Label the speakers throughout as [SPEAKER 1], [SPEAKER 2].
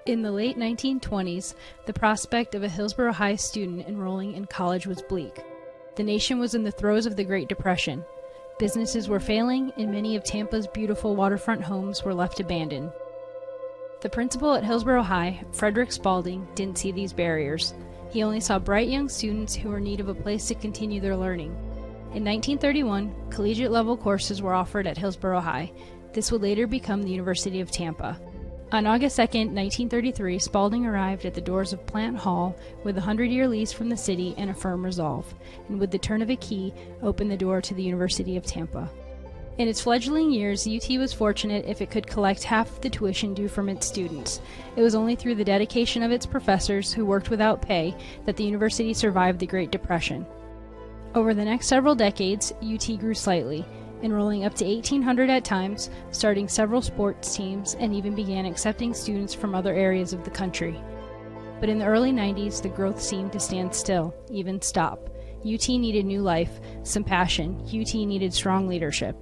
[SPEAKER 1] In the late 1920s, the prospect of a Hillsborough High student enrolling in college was bleak. The nation was in the throes of the Great Depression. Businesses were failing, and many of Tampa's beautiful waterfront homes were left abandoned. The principal at Hillsborough High, Frederick Spaulding, didn't see these barriers. He only saw bright young students who were in need of a place to continue their learning. In 1931, collegiate-level courses were offered at Hillsborough High. This would later become the University of Tampa. On August 2, 1933, Spaulding arrived at the doors of Plant Hall with a 100-year lease from the city and a firm resolve, and with the turn of a key, opened the door to the University of Tampa. In its fledgling years, UT was fortunate if it could collect half the tuition due from its students. It was only through the dedication of its professors, who worked without pay, that the university survived the Great Depression. Over the next several decades, UT grew slightly, enrolling up to 1,800 at times, starting several sports teams, and even began accepting students from other areas of the country. But in the early 90s, the growth seemed to stand still, even stop. UT needed new life, some passion. UT needed strong leadership.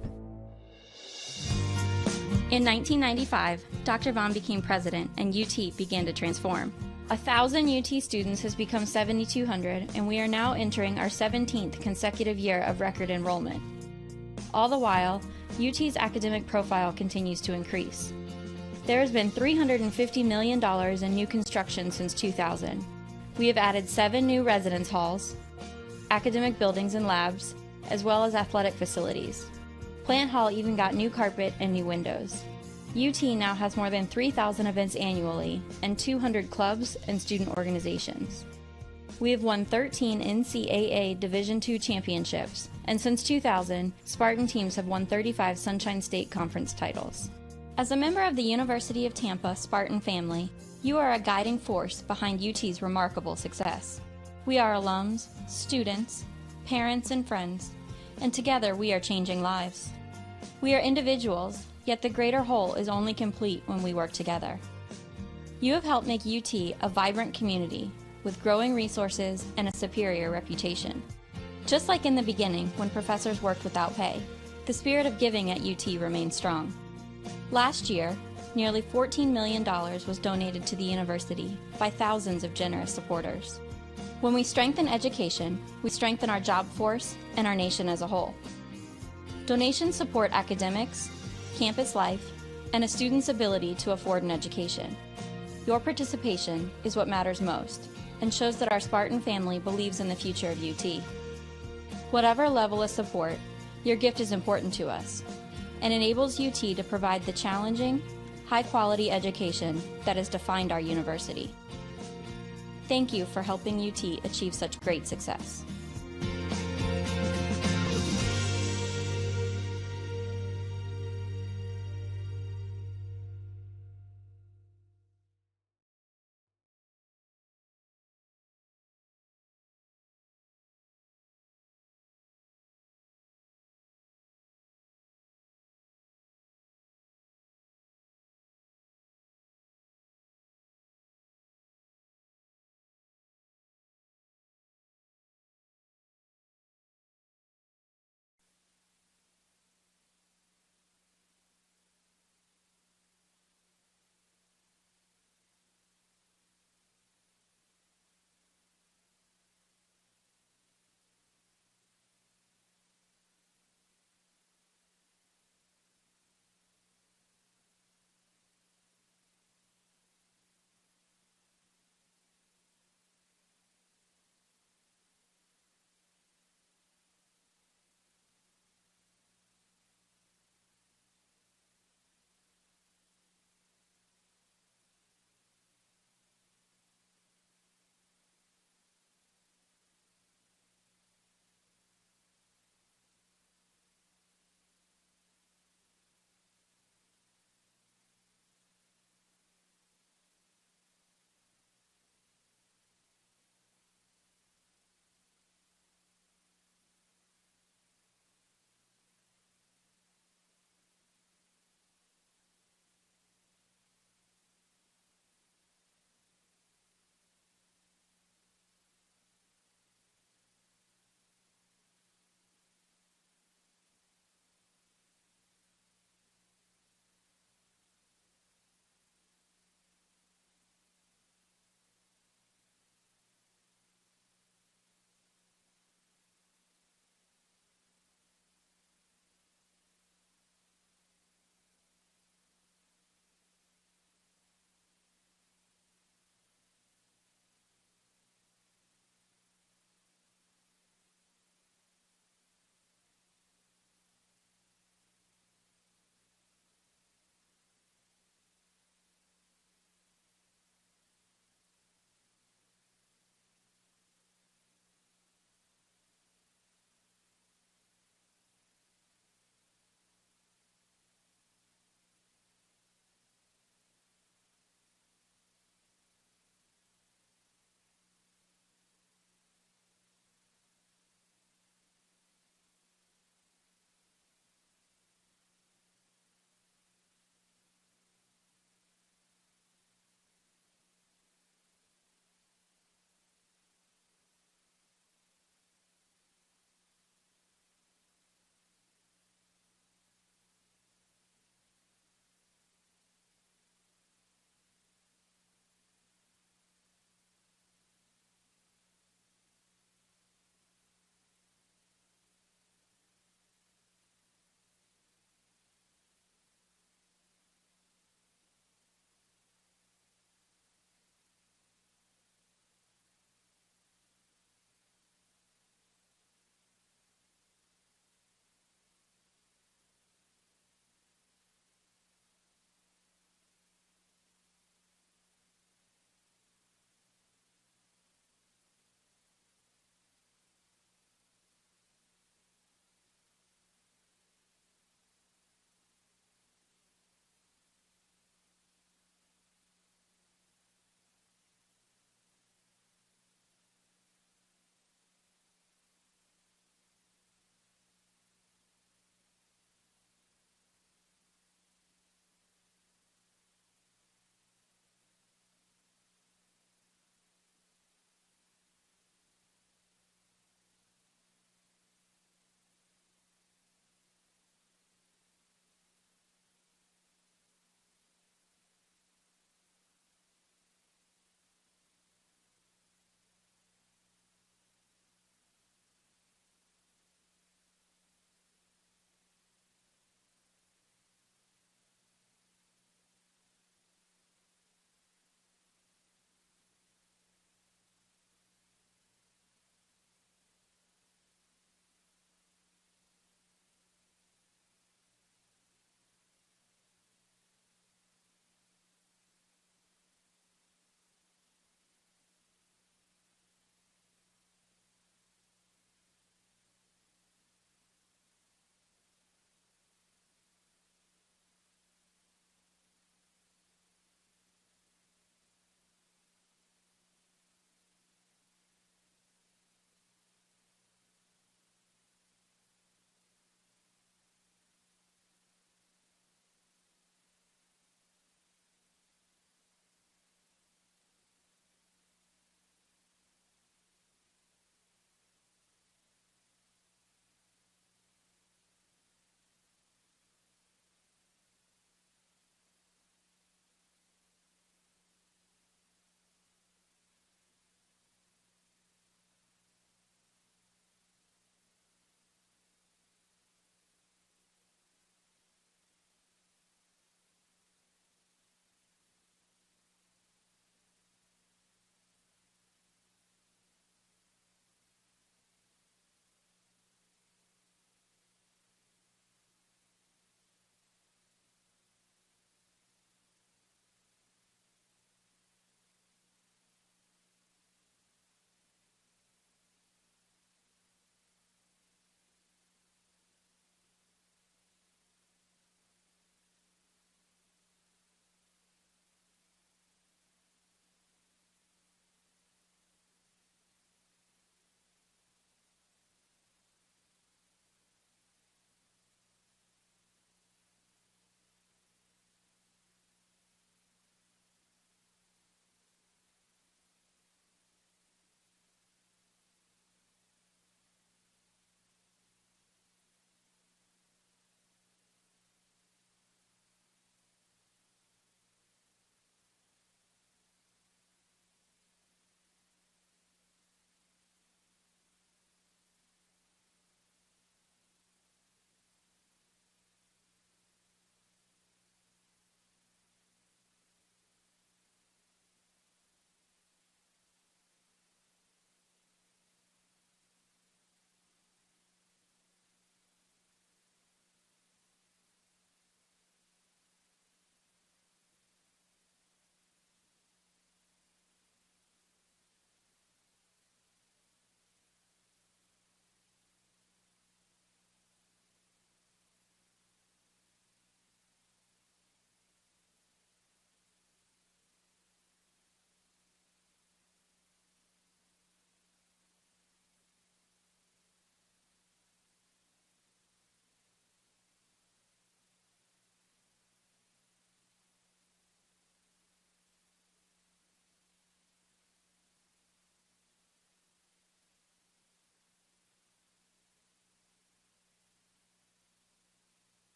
[SPEAKER 2] In 1995, Dr. Vaughn became president and UT began to transform. 1,000 UT students has become 7,200, and we are now entering our 17th consecutive year of record enrollment. All the while, UT's academic profile continues to increase. There has been $350 million in new construction since 2000. We have added 7 new residence halls, academic buildings and labs, as well as athletic facilities. Plant Hall even got new carpet and new windows. UT now has more than 3,000 events annually and 200 clubs and student organizations. We have won 13 NCAA Division II championships, and since 2000, Spartan teams have won 35 Sunshine State Conference titles. As a member of the University of Tampa Spartan family, you are a guiding force behind UT's remarkable success. We are alums, students, parents, and friends, and together we are changing lives. We are individuals, yet the greater whole is only complete when we work together. You have helped make UT a vibrant community with growing resources and a superior reputation. Just like in the beginning when professors worked without pay, the spirit of giving at UT remains strong. Last year, nearly $14 million was donated to the university by thousands of generous supporters. When we strengthen education, we strengthen our job force and our nation as a whole. Donations support academics, campus life, and a student's ability to afford an education. Your participation is what matters most and shows that our Spartan family believes in the future of UT. Whatever level of support, your gift is important to us and enables UT to provide the challenging, high-quality education that has defined our university. Thank you for helping UT achieve such great success.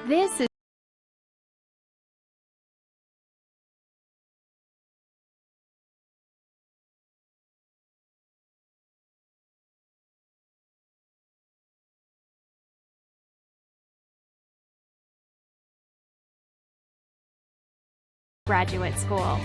[SPEAKER 3] This is graduate school.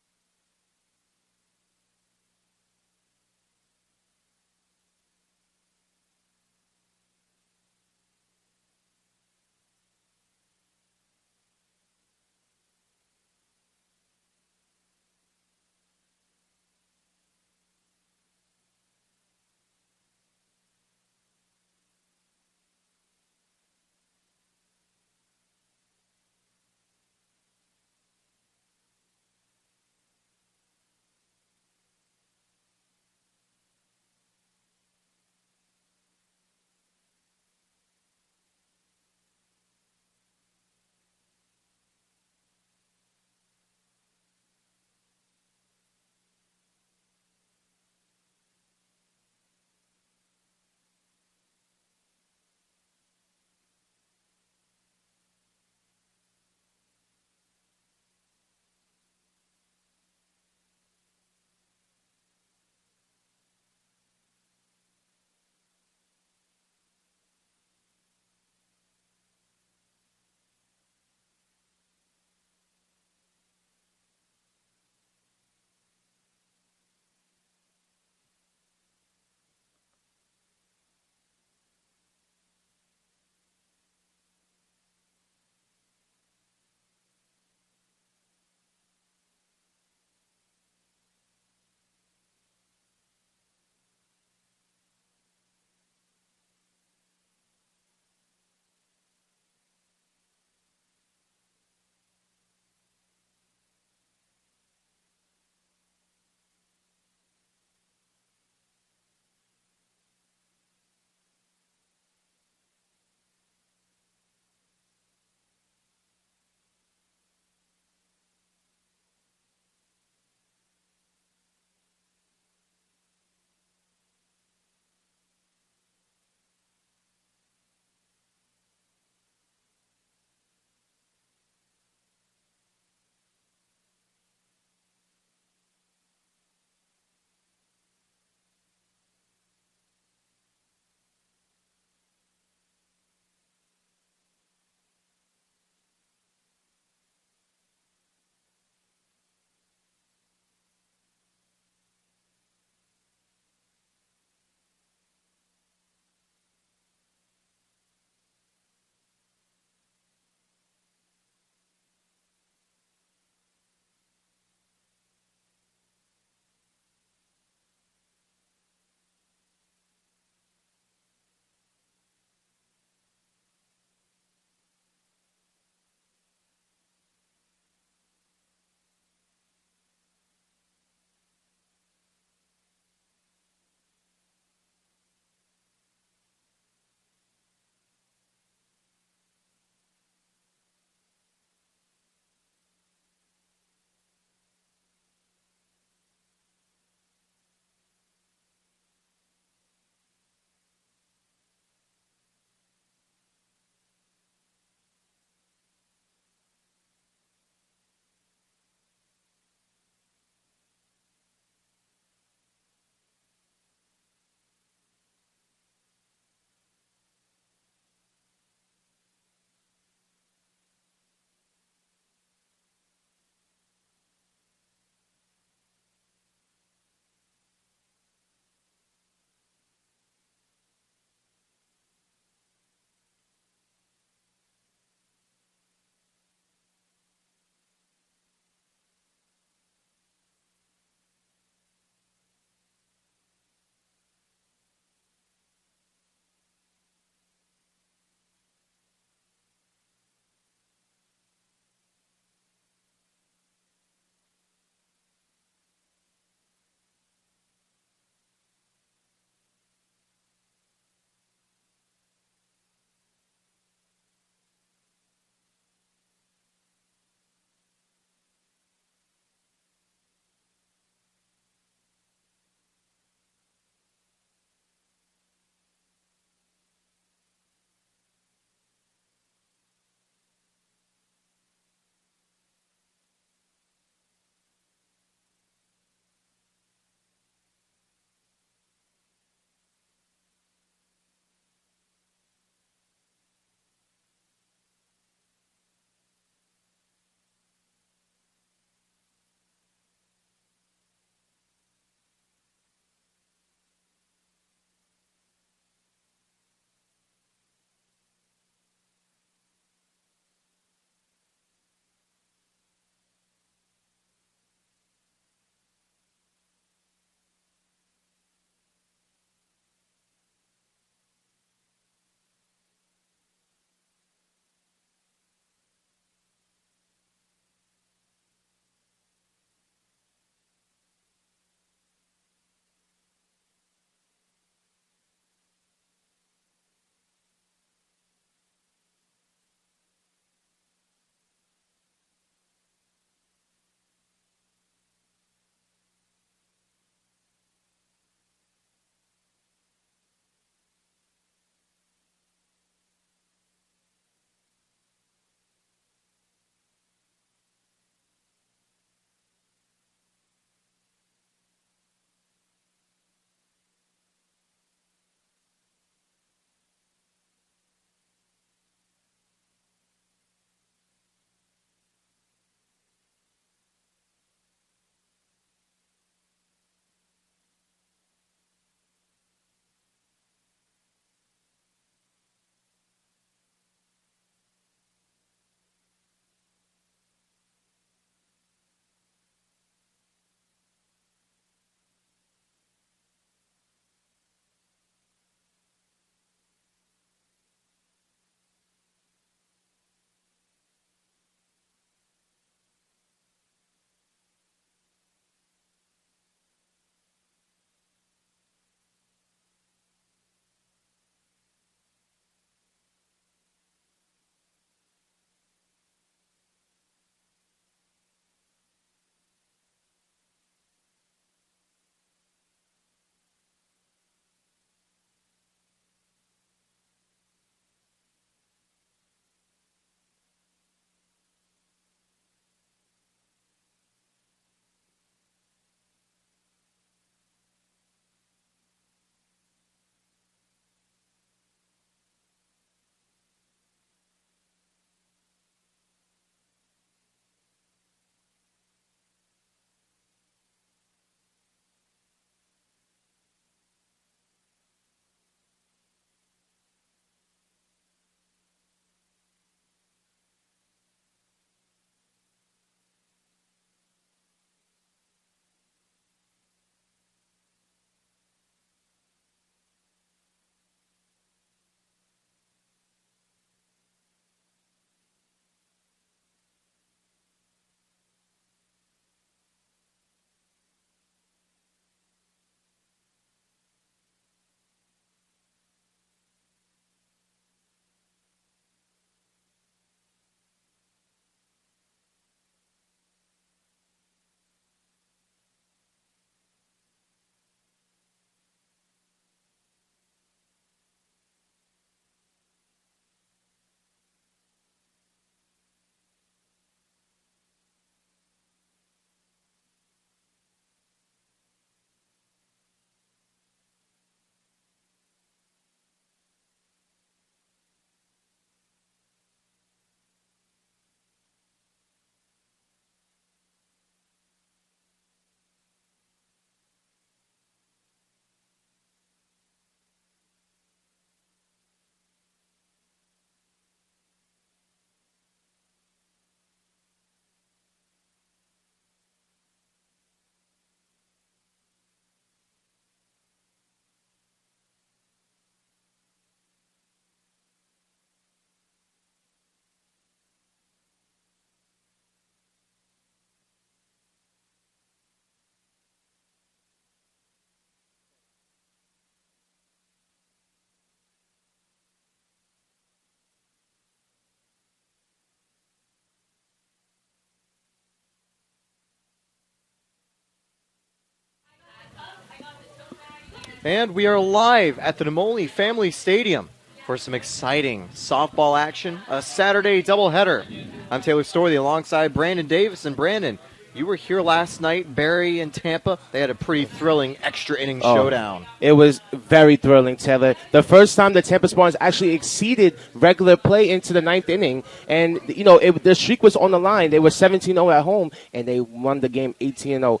[SPEAKER 3] And we are live at the Nemoli Family Stadium for some exciting softball action, a Saturday doubleheader. I'm Taylor Storey alongside Brandon Davis. And Brandon, you were here last night, Barry and Tampa. They had a pretty thrilling extra inning showdown.
[SPEAKER 4] It was very thrilling, Taylor. The first time the Tampa Spartans actually exceeded regular play into the ninth inning. And, you know, the streak was on the line. They were 17-0 at home, and they won the game 18-0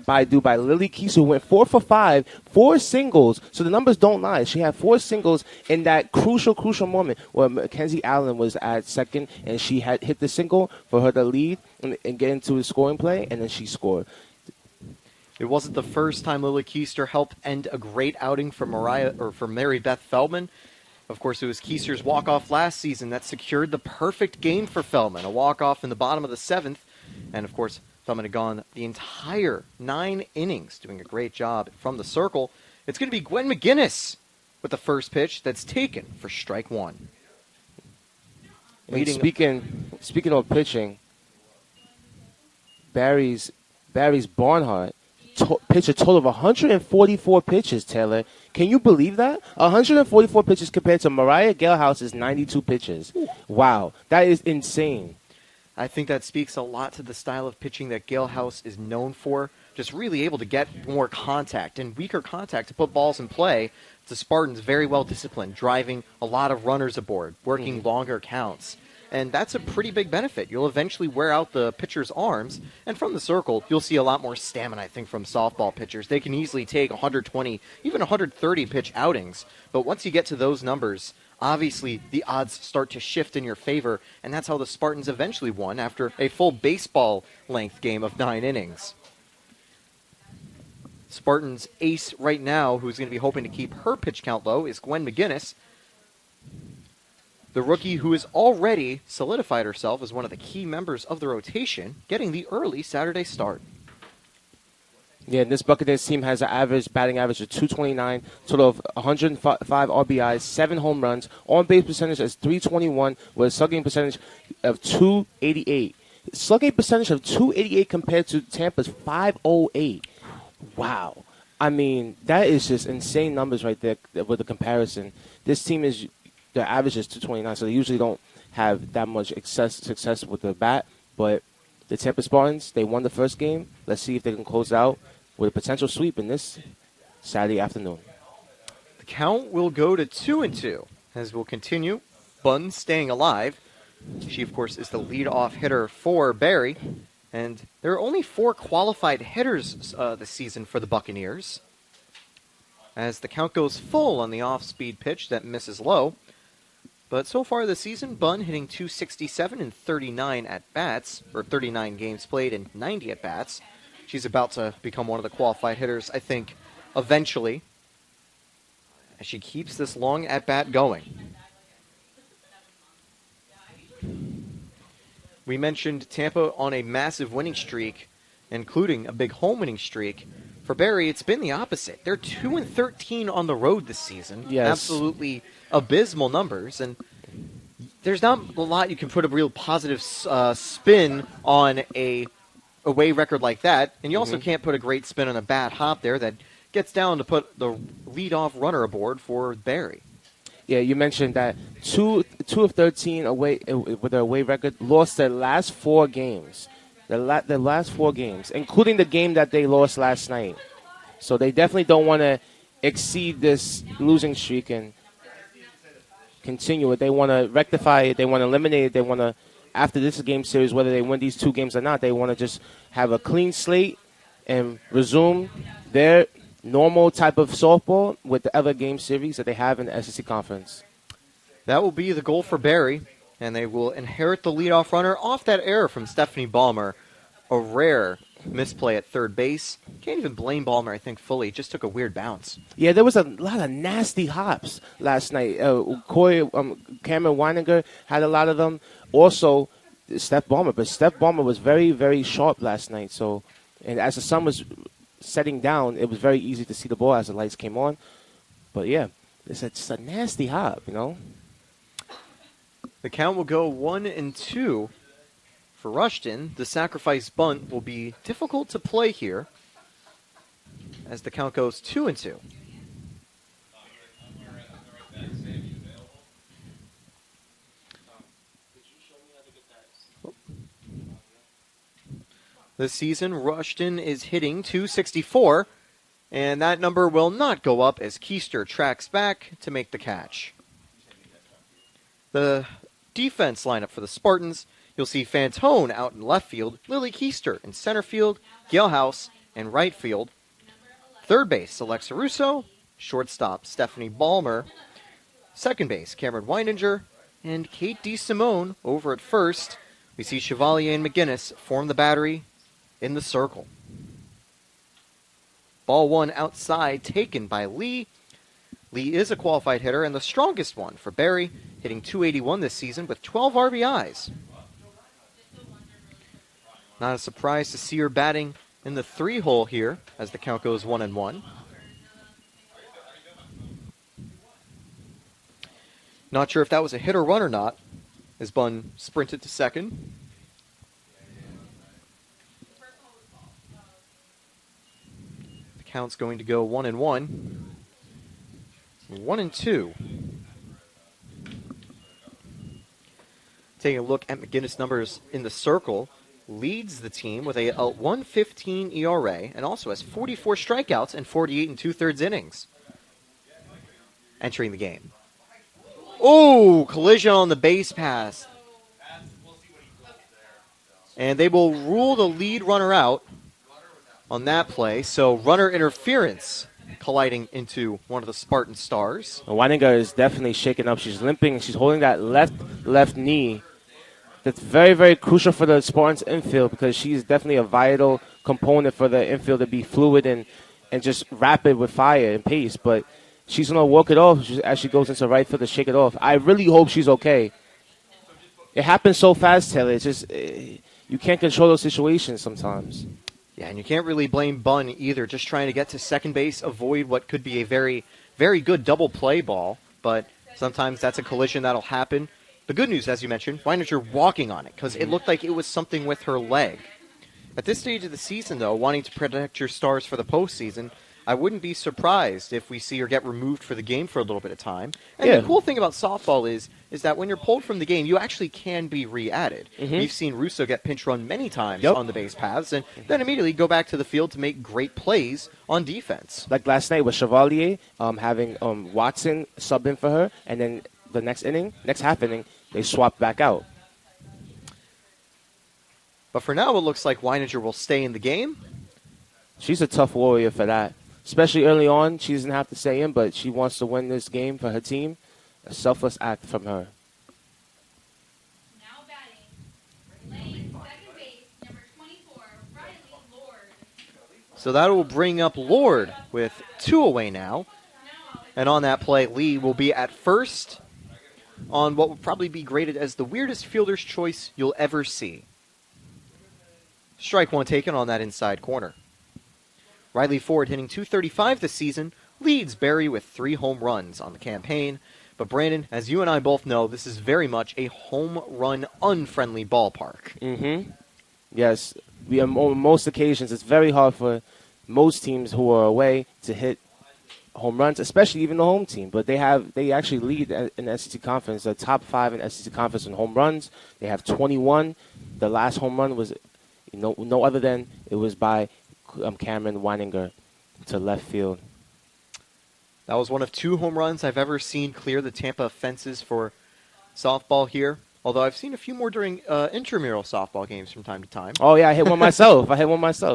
[SPEAKER 4] by Lily Keese, who went 4 for 5, 4 singles. So the numbers don't lie. She had 4 singles in that crucial moment where Mackenzie Allen was at second, and she had hit the single for her to lead and get into a scoring play, and then she scored.
[SPEAKER 3] It wasn't the first time Lily Keister helped end a great outing for Mary Beth Feldman. Of course, it was Keister's walk-off last season that secured the perfect game for Feldman, a walk-off in the bottom of the 7th. And, of course, Feldman had gone the entire 9 innings, doing a great job from the circle. It's going to be Gwen McGinnis with the first pitch that's taken for strike 1.
[SPEAKER 4] Speaking of pitching, Barry's Barnhart pitched a total of 144 pitches, Taylor. Can you believe that? 144 pitches compared to Mariah Galehouse's 92 pitches. Wow, that is insane.
[SPEAKER 3] I think that speaks a lot to the style of pitching that Galehouse is known for. Just really able to get more contact and weaker contact to put balls in play. The Spartans very well disciplined, driving a lot of runners aboard, working longer counts. And that's a pretty big benefit. You'll eventually wear out the pitcher's arms, and from the circle, you'll see a lot more stamina, I think, from softball pitchers. They can easily take 120, even 130 pitch outings. But once you get to those numbers, obviously the odds start to shift in your favor, and that's how the Spartans eventually won after a full baseball-length game of 9 innings. Spartans' ace right now, who's going to be hoping to keep her pitch count low, is Gwen McGinnis, the rookie who has already solidified herself as one of the key members of the rotation, getting the early Saturday start.
[SPEAKER 4] Yeah, this Buccaneers team has an batting average of 229, total of 105 RBIs, 7 home runs, on-base percentage is 321, with a slugging percentage of 288. Slugging percentage of 288 compared to Tampa's 508. Wow. I mean, that is just insane numbers right there with the comparison. This team is... Their average is 229, so they usually don't have that much success with the bat. But the Tampa Spartans, they won the first game. Let's see if they can close out with a potential sweep in this Saturday afternoon.
[SPEAKER 3] The count will go to 2-2 as we'll continue. Bunn staying alive. She, of course, is the leadoff hitter for Barry. And there are only 4 qualified hitters this season for the Buccaneers. As the count goes full on the off-speed pitch that misses low. But so far this season, Bunn hitting .267 in 39 at-bats, or 39 games played and 90 at-bats. She's about to become one of the qualified hitters, I think, eventually, as she keeps this long at-bat going. We mentioned Tampa on a massive winning streak, including a big home winning streak. For Barry, it's been the opposite. They're 2-13 on the road this season.
[SPEAKER 4] Yes.
[SPEAKER 3] Absolutely abysmal numbers, and there's not a lot you can put a real positive spin on a away record like that, and you also can't put a great spin on a bad hop there that gets down to put the leadoff runner aboard for Barry.
[SPEAKER 4] Yeah, you mentioned that 2 of 13 away with their away record, lost their last 4 games. The last 4 games, including the game that they lost last night. So they definitely don't want to exceed this losing streak and continue it. They want to rectify it. They want to eliminate it. They want to, after this game series, whether they win these 2 games or not, they want to just have a clean slate and resume their normal type of softball with the other game series that they have in the SEC Conference.
[SPEAKER 3] That will be the goal for Barry. And they will inherit the leadoff runner off that error from Stephanie Ballmer. A rare misplay at third base. Can't even blame Ballmer, I think, fully. Just took a weird bounce.
[SPEAKER 4] Yeah, there was a lot of nasty hops last night. Cameron Weininger had a lot of them. Also, Steph Ballmer. But Steph Ballmer was very, very sharp last night. So, and as the sun was setting down, it was very easy to see the ball as the lights came on. But, yeah, it's just a nasty hop, you know.
[SPEAKER 3] The count will go 1-2 for Rushton. The sacrifice bunt will be difficult to play here as the count goes 2-2. this season. Rushton is hitting .264, and that number will not go up as Keister tracks back to make the catch. The defense lineup for the Spartans, you'll see Fantone out in left field, Lily Keister in center field, Galehouse in right field. Third base, Alexa Russo. Shortstop, Stephanie Ballmer. Second base, Cameron Weininger. And Kate DeSimone over at first. We see Chevalier and McGinnis form the battery in the circle. Ball one outside, taken by Lee. Lee is a qualified hitter and the strongest one for Barry, hitting .281 this season with 12 RBIs. Not a surprise to see her batting in the 3-hole here as the count goes 1-1. Not sure if that was a hit or run or not, as Bunn sprinted to second. The count's going to go 1-1. 1-2. Taking a look at McGinnis' numbers in the circle, leads the team with a 1.15 ERA and also has 44 strikeouts and 48 2/3 innings entering the game. Oh, collision on the base pass. And they will rule the lead runner out on that play. So runner interference colliding into one of the Spartan stars.
[SPEAKER 4] Weininger is definitely shaken up. She's limping. She's holding that left knee. That's very, very crucial for the Spartans infield because she's definitely a vital component for the infield to be fluid and just rapid with fire and pace. But she's going to walk it off as she goes into right field to shake it off. I really hope she's okay. It happens so fast, Taylor. It's just you can't control those situations sometimes.
[SPEAKER 3] Yeah, and you can't really blame Bunn either, just trying to get to second base, avoid what could be a very, very good double play ball. But sometimes that's a collision that'll happen. The good news, as you mentioned, Weininger walking on it because it looked like it was something with her leg. At this stage of the season, though, wanting to protect your stars for the postseason, I wouldn't be surprised if we see her get removed for the game for a little bit of time. And the cool thing about softball is that when you're pulled from the game, you actually can be re-added. We've seen Russo get pinch run many times on the base paths and then immediately go back to the field to make great plays on defense.
[SPEAKER 4] Like last night with Chevalier having Watson sub in for her, and then the next half inning, they swapped back out.
[SPEAKER 3] But for now, it looks like Weininger will stay in the game.
[SPEAKER 4] She's a tough warrior for that. Especially early on, she doesn't have to stay in, but she wants to win this game for her team. A selfless act from her.
[SPEAKER 2] Now batting, playing second base, number 24, Riley Lord.
[SPEAKER 3] So that will bring up Lord with 2 away now. And on that play, Lee will be at first on what will probably be graded as the weirdest fielder's choice you'll ever see. Strike one taken on that inside corner. Riley Ford hitting .235 this season, leads Barry with 3 home runs on the campaign. But Brandon, as you and I both know, this is very much a home run unfriendly ballpark.
[SPEAKER 4] Yes, on most occasions it's very hard for most teams who are away to hit home runs, especially even the home team. But they actually lead in the SEC Conference, the top 5 in SEC Conference in home runs. They have 21. The last home run was no other than it was by Cameron Weininger to left field.
[SPEAKER 3] That was one of 2 home runs I've ever seen clear the Tampa fences for softball here. Although I've seen a few more during intramural softball games from time to time.
[SPEAKER 4] Oh, yeah, I hit one myself.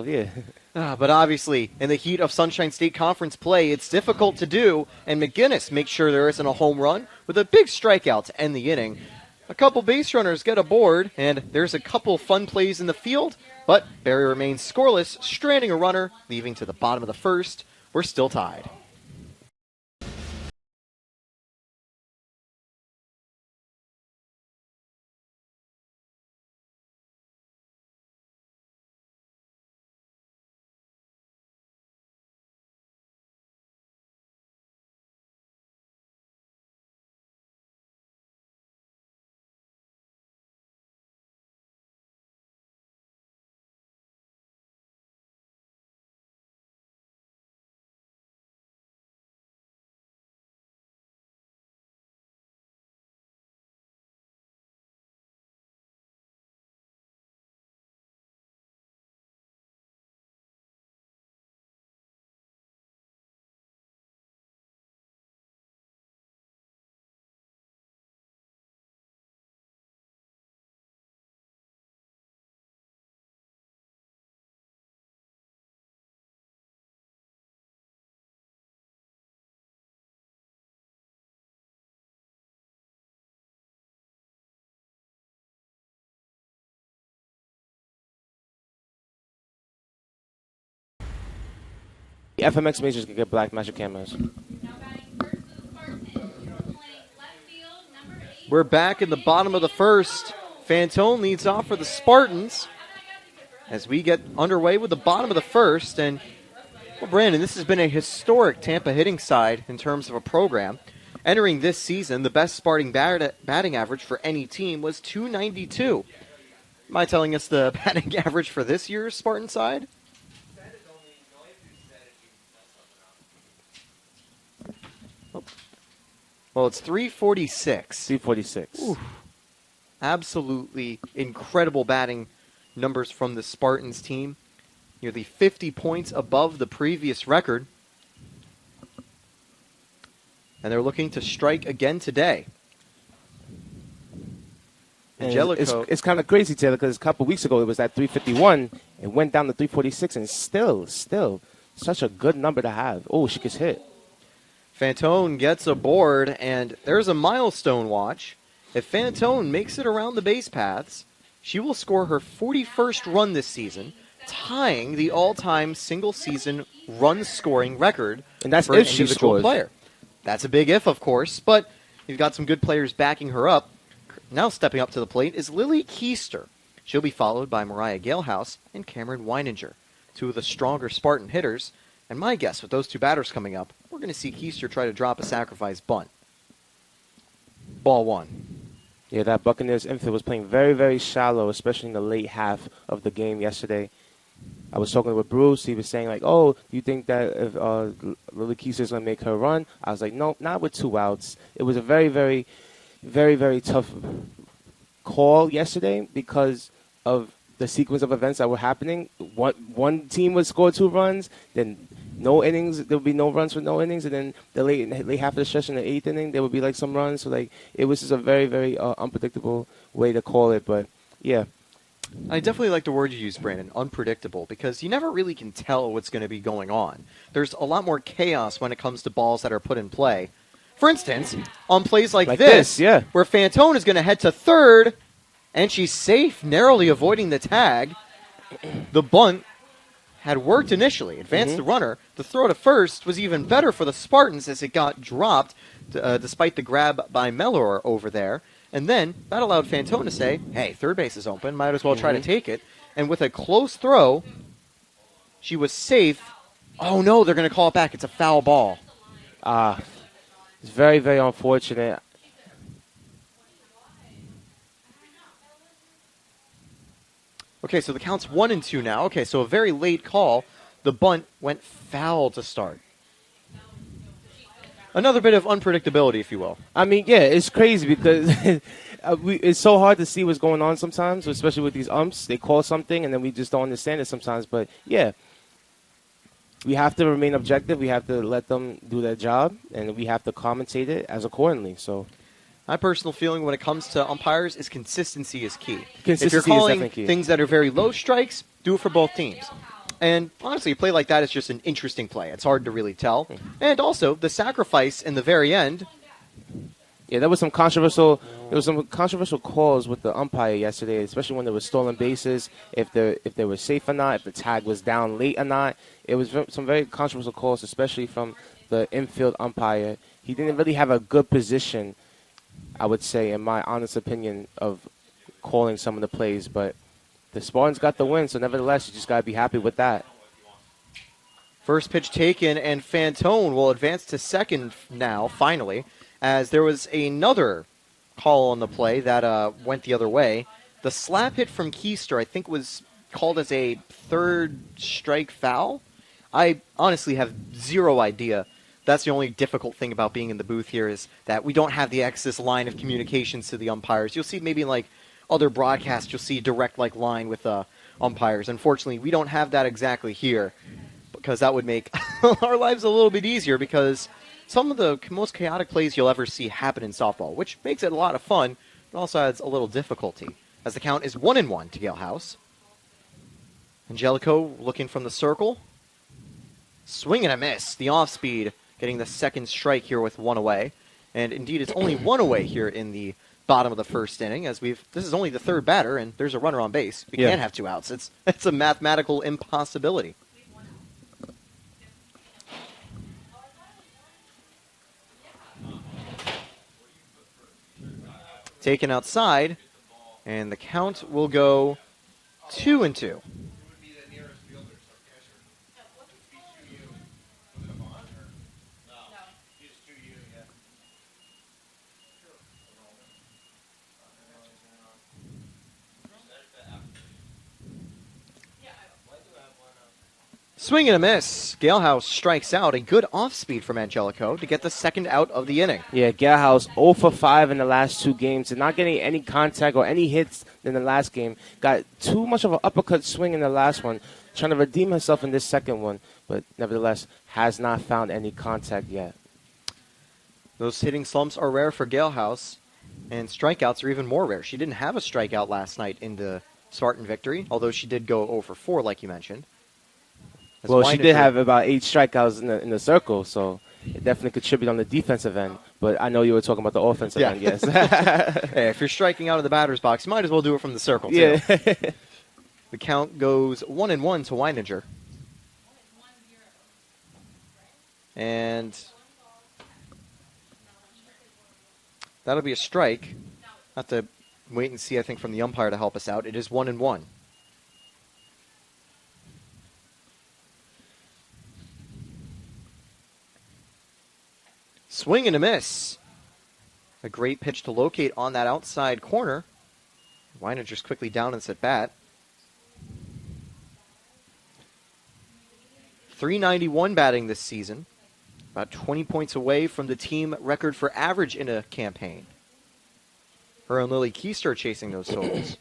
[SPEAKER 4] Yeah.
[SPEAKER 3] But obviously, in the heat of Sunshine State Conference play, it's difficult to do. And McGinnis makes sure there isn't a home run with a big strikeout to end the inning. A couple base runners get aboard, and there's a couple fun plays in the field. But Barry remains scoreless, stranding a runner, leaving to the bottom of the first. We're still tied.
[SPEAKER 4] FMX majors can get black magic cameras.
[SPEAKER 3] We're back in the bottom of the first. Fantone leads off for the Spartans as we get underway with the bottom of the first. And, well, Brandon, this has been a historic Tampa hitting side in terms of a program. Entering this season, the best Spartan batting average for any team was .292. Am I telling us the batting average for this year's Spartan side? Oh. Well, it's .346.
[SPEAKER 4] .346.
[SPEAKER 3] Oof. Absolutely incredible batting numbers from the Spartans team. Nearly 50 points above the previous record. And they're looking to strike again today. Angelico.
[SPEAKER 4] It's kind of crazy, Taylor, because a couple weeks ago it was at 351. It went down to 346, and still such a good number to have. Oh, she gets hit.
[SPEAKER 3] Fantone gets aboard, and there's a milestone watch. If Fantone makes it around the base paths, she will score her 41st run this season, tying the all-time single-season run-scoring record
[SPEAKER 4] and that's
[SPEAKER 3] for an
[SPEAKER 4] if she
[SPEAKER 3] individual
[SPEAKER 4] scores.
[SPEAKER 3] player. That's a big if, of course, but you've got some good players backing her up. Now stepping up to the plate is Lily Keister. She'll be followed by Mariah Galehouse and Cameron Weininger, two of the stronger Spartan hitters. And my guess, with those two batters coming up, we're going to see Keister try to drop a sacrifice bunt. Ball one.
[SPEAKER 4] Yeah, that Buccaneers infield was playing very, very shallow, especially in the late half of the game yesterday. I was talking with Bruce. He was saying, like, oh, do you think that if Lily Keister's going to make her run? I was like, no, not with 2 outs. It was a very, very, very, very tough call yesterday because of the sequence of events that were happening. One team would score 2 runs, then no innings. There would be no runs for no innings, and then the late half of the stretch in the 8th inning, there would be like some runs. So like it was just a very, very unpredictable way to call it. But yeah,
[SPEAKER 3] I definitely like the word you use, Brandon, unpredictable, because you never really can tell what's going to be going on. There's a lot more chaos when it comes to balls that are put in play. For instance, on plays like this,
[SPEAKER 4] yeah,
[SPEAKER 3] where Fantone is going to head to third, and she's safe, narrowly avoiding the tag. The bunt had worked initially, advanced the runner. The throw to first was even better for the Spartans as it got dropped, despite the grab by Mellor over there. And then that allowed Fantone to say, hey, third base is open, might as well try to take it. And with a close throw, she was safe. Oh, no, they're going to call it back. It's a foul ball.
[SPEAKER 4] It's very, very unfortunate.
[SPEAKER 3] Okay, so the count's 1-2 now. Okay, so a very late call. The bunt went foul to start. Another bit of unpredictability, if you will.
[SPEAKER 4] I mean, yeah, it's crazy because it's so hard to see what's going on sometimes, especially with these umps. They call something, and then we just don't understand it sometimes. But, yeah, we have to remain objective. We have to let them do their job, and we have to commentate it as accordingly. So,
[SPEAKER 3] my personal feeling when it comes to umpires is consistency is key.
[SPEAKER 4] Consistency
[SPEAKER 3] if you're calling
[SPEAKER 4] is definitely key.
[SPEAKER 3] Things that are very low strikes, do it for both teams. And honestly, a play like that is just an interesting play. It's hard to really tell. And also, the sacrifice in the very end.
[SPEAKER 4] Yeah, there was some controversial. There was some controversial calls with the umpire yesterday, especially when there was stolen bases, if they were safe or not, if the tag was down late or not. It was some very controversial calls, especially from the infield umpire. He didn't really have a good position, I would say, in my honest opinion, of calling some of the plays, but the Spartans got the win, so nevertheless, you just got to be happy with that.
[SPEAKER 3] First pitch taken, and Fantone will advance to second now, finally, as there was another call on the play that went the other way. The slap hit from Keister, I think, was called as a third strike foul. I honestly have zero idea. That's the only difficult thing about being in the booth here is that we don't have the access line of communications to the umpires. You'll see maybe like other broadcasts, you'll see direct like line with umpires. Unfortunately, we don't have that exactly here because that would make our lives a little bit easier because some of the most chaotic plays you'll ever see happen in softball, which makes it a lot of fun, but also adds a little difficulty as the count is 1-1 to Galehouse. Angelico looking from the circle. Swing and a miss. The off-speed getting the second strike here with one away. And indeed, it's only one away here in the bottom of the first inning, as this is only the third batter, and there's a runner on base. We can't have 2 outs. It's a mathematical impossibility. taken outside, and the count will go 2-2. Swing and a miss. Galehouse strikes out. A good off-speed from Angelico to get the second out of the inning.
[SPEAKER 4] Yeah, Galehouse 0 for 5 in the last 2 games and not getting any contact or any hits in the last game. Got too much of an uppercut swing in the last one. Trying to redeem herself in this second one, but nevertheless has not found any contact yet.
[SPEAKER 3] Those hitting slumps are rare for Galehouse, and strikeouts are even more rare. She didn't have a strikeout last night in the Spartan victory, although she did go 0 for 4, like you mentioned.
[SPEAKER 4] Well, she did have about 8 strikeouts in the circle, so it definitely contributed on the defensive end. But I know you were talking about the offensive end, yes.
[SPEAKER 3] Hey, if you're striking out of the batter's box, you might as well do it from the circle, too.
[SPEAKER 4] Yeah.
[SPEAKER 3] The count goes 1-1 to Weininger. And that'll be a strike. Have to wait and see, I think, from the umpire to help us out. It is 1-1. Swing and a miss. A great pitch to locate on that outside corner. Weininger's quickly down and at bat. 391 batting this season. About 20 points away from the team record for average in a campaign. Her and Lily Keister chasing those totals.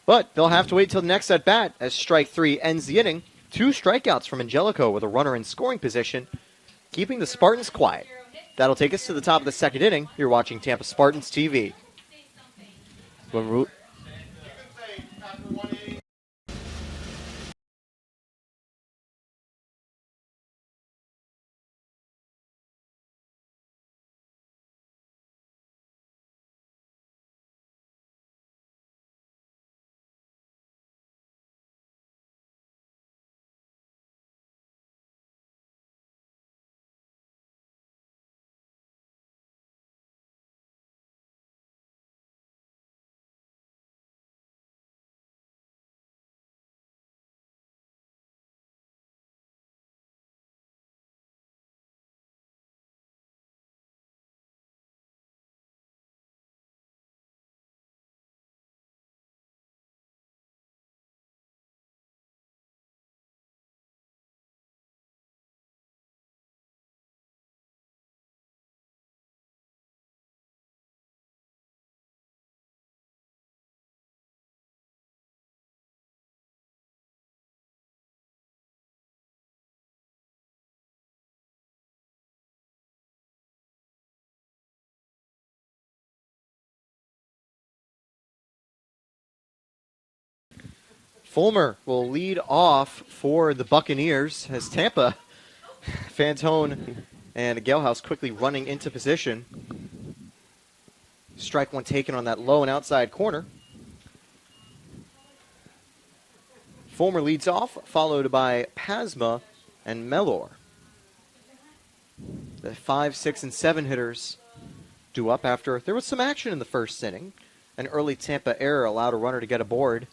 [SPEAKER 3] But they'll have to wait till the next at bat as strike 3 ends the inning. 2 strikeouts from Angelico with a runner in scoring position, keeping the Spartans quiet. That'll take us to the top of the second inning. You're watching Tampa Spartans TV. Fulmer will lead off for the Buccaneers as Tampa, Fantone and Galehouse quickly running into position. Strike one taken on that low and outside corner. Fulmer leads off, followed by Pasma and Mellor. The 5, 6, and 7 hitters due up after there was some action in the first inning. An early Tampa error allowed a runner to get aboard.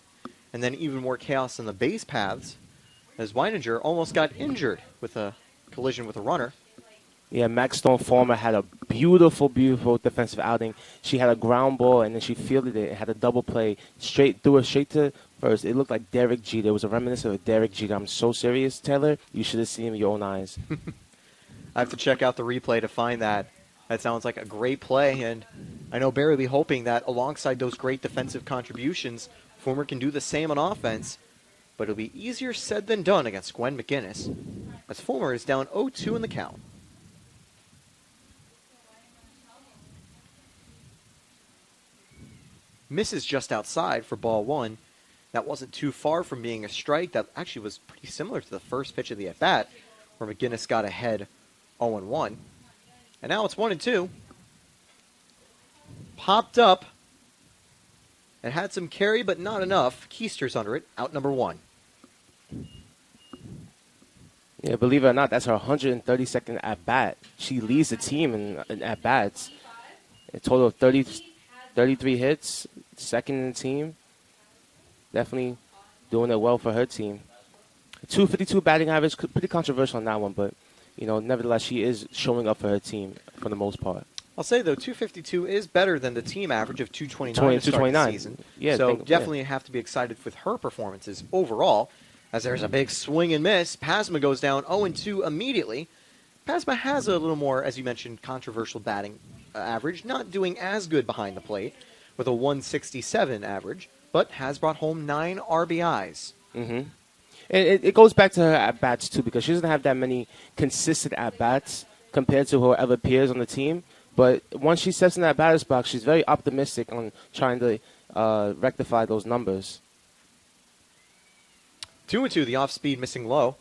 [SPEAKER 3] And then even more chaos in the base paths as Weininger almost got injured with a collision with a runner.
[SPEAKER 4] Yeah, Max Stone Fulmer had a beautiful, beautiful defensive outing. She had a ground ball, and then she fielded it and had a double play, threw it straight to first. It looked like Derek Jeter. It was a reminiscence of Derek Jeter. I'm so serious, Taylor. You should have seen it with your own eyes.
[SPEAKER 3] I have to check out the replay to find that. That sounds like a great play, and I know Barry will be hoping that alongside those great defensive contributions, Fulmer can do the same on offense, but it'll be easier said than done against Gwen McGinnis, as Fulmer is down 0-2 in the count. Misses just outside for ball 1. That wasn't too far from being a strike. That actually was pretty similar to the first pitch of the at-bat, where McGinnis got ahead 0-1. And now it's 1-2. Popped up. It had some carry, but not enough. Keister's under it, out number 1.
[SPEAKER 4] Yeah, believe it or not, that's her 132nd at-bat. She leads the team in at-bats. A total of 30 33 hits, second in the team. Definitely doing it well for her team. 252 batting average, pretty controversial on that one, but, nevertheless, she is showing up for her team for the most part.
[SPEAKER 3] I'll say, though, 252 is better than the team average of 229 to start the season.
[SPEAKER 4] Yeah,
[SPEAKER 3] so definitely have to be excited with her performances overall, as there's a big swing and miss. Pasma goes down 0-2 immediately. Pasma has a little more, as you mentioned, controversial batting average, not doing as good behind the plate with a 167 average, but has brought home 9 RBIs.
[SPEAKER 4] Mm-hmm. It goes back to her at-bats, too, because she doesn't have that many consistent at-bats compared to her other peers on the team. But once she steps in that batter's box, she's very optimistic on trying to rectify those numbers.
[SPEAKER 3] 2-2, the off-speed missing low.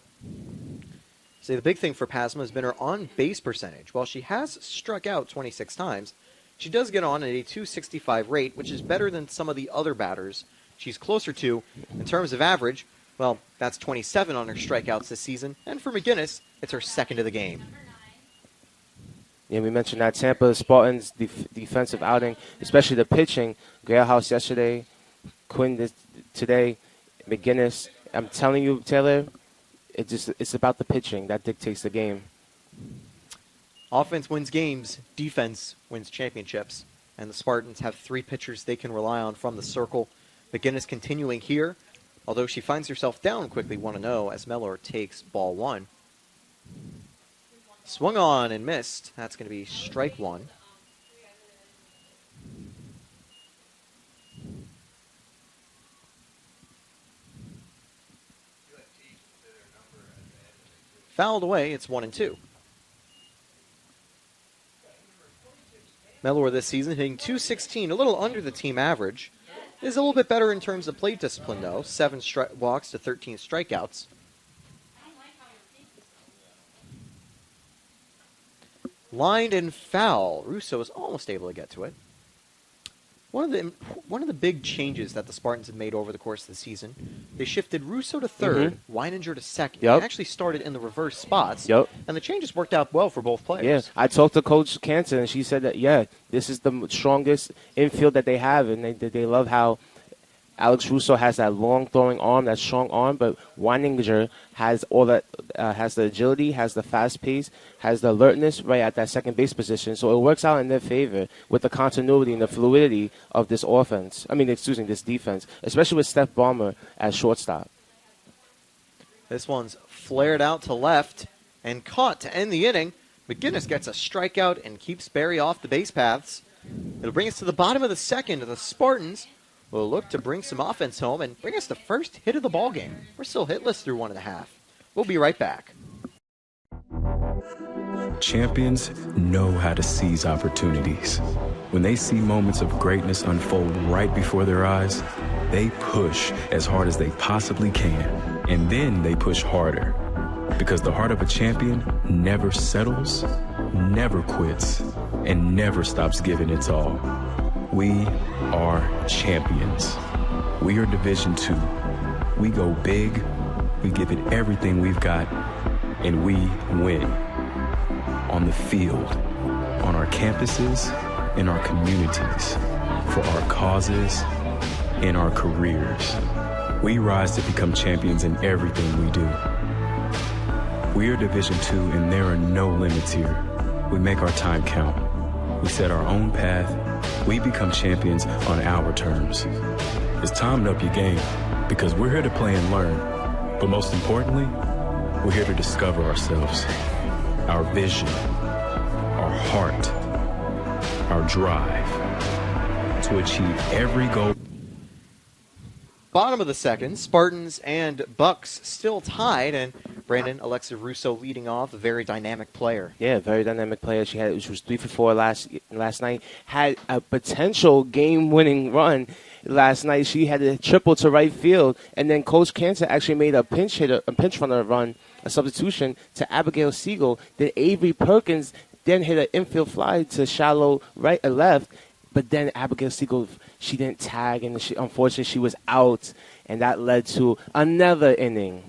[SPEAKER 3] So the big thing for Pasma has been her on-base percentage. While she has struck out 26 times, she does get on at a 265 rate, which is better than some of the other batters she's closer to. In terms of average, well, that's 27 on her strikeouts this season. And for McGinnis, it's her second of the game.
[SPEAKER 4] Yeah, we mentioned that Tampa Spartans defensive outing, especially the pitching. House yesterday, Quinn today, McGinnis. I'm telling you, Taylor, it's about the pitching. That dictates the game.
[SPEAKER 3] Offense wins games, defense wins championships. And the Spartans have 3 pitchers they can rely on from the circle. McGinnis continuing here, although she finds herself down quickly 1-0 as Mellor takes ball 1. Swung on and missed. That's going to be strike 1. Fouled away, it's 1-2. Mellor this season hitting .216, a little under the team average. Is a little bit better in terms of plate discipline, though. 7 walks to 13 strikeouts. Lined and foul. Russo is almost able to get to it. One of the big changes that the Spartans have made over the course of the season, they shifted Russo to third, Weininger to second.
[SPEAKER 4] Yep.
[SPEAKER 3] They actually started in the reverse spots.
[SPEAKER 4] Yep.
[SPEAKER 3] And the changes worked out well for both players.
[SPEAKER 4] Yeah, I talked to Coach Cantor, and she said that, this is the strongest infield that they have, and they love how Alex Russo has that long throwing arm, that strong arm, but Weininger has all that, has the agility, has the fast pace, has the alertness right at that second base position. So it works out in their favor with the continuity and the fluidity of this offense. This defense, especially with Steph Ballmer at shortstop.
[SPEAKER 3] This one's flared out to left and caught to end the inning. McGinnis gets a strikeout and keeps Barry off the base paths. It'll bring us to the bottom of the second, and the Spartans will look to bring some offense home and bring us the first hit of the ball game. We're still hitless through 1.5. We'll be right back.
[SPEAKER 5] Champions know how to seize opportunities. When they see moments of greatness unfold right before their eyes, they push as hard as they possibly can, and then they push harder. Because the heart of a champion never settles, never quits, and never stops giving its all. We are champions. We are Division II. We go big, we give it everything we've got, and we win. On the field, on our campuses, in our communities, for our causes, in our careers. We rise to become champions in everything we do. We are Division II, and there are no limits here. We make our time count. We set our own path. We become champions on our terms. It's time to up your game, because we're here to play and learn. But most importantly, we're here to discover ourselves, our vision, our heart, our drive to achieve every goal.
[SPEAKER 3] Bottom of the second, Spartans and Bucks still tied, and Brandon Alexa Russo leading off, a very dynamic player.
[SPEAKER 4] Yeah, very dynamic player. She was 3 for 4 last night. Had a potential game-winning run last night. She had a triple to right field, and then Coach Cantor actually made a pinch runner run, a substitution to Abigail Siegel. Then Avery Perkins then hit an infield fly to shallow right and left. But then Abigail Siegel, she didn't tag, and unfortunately she was out, and that led to another inning.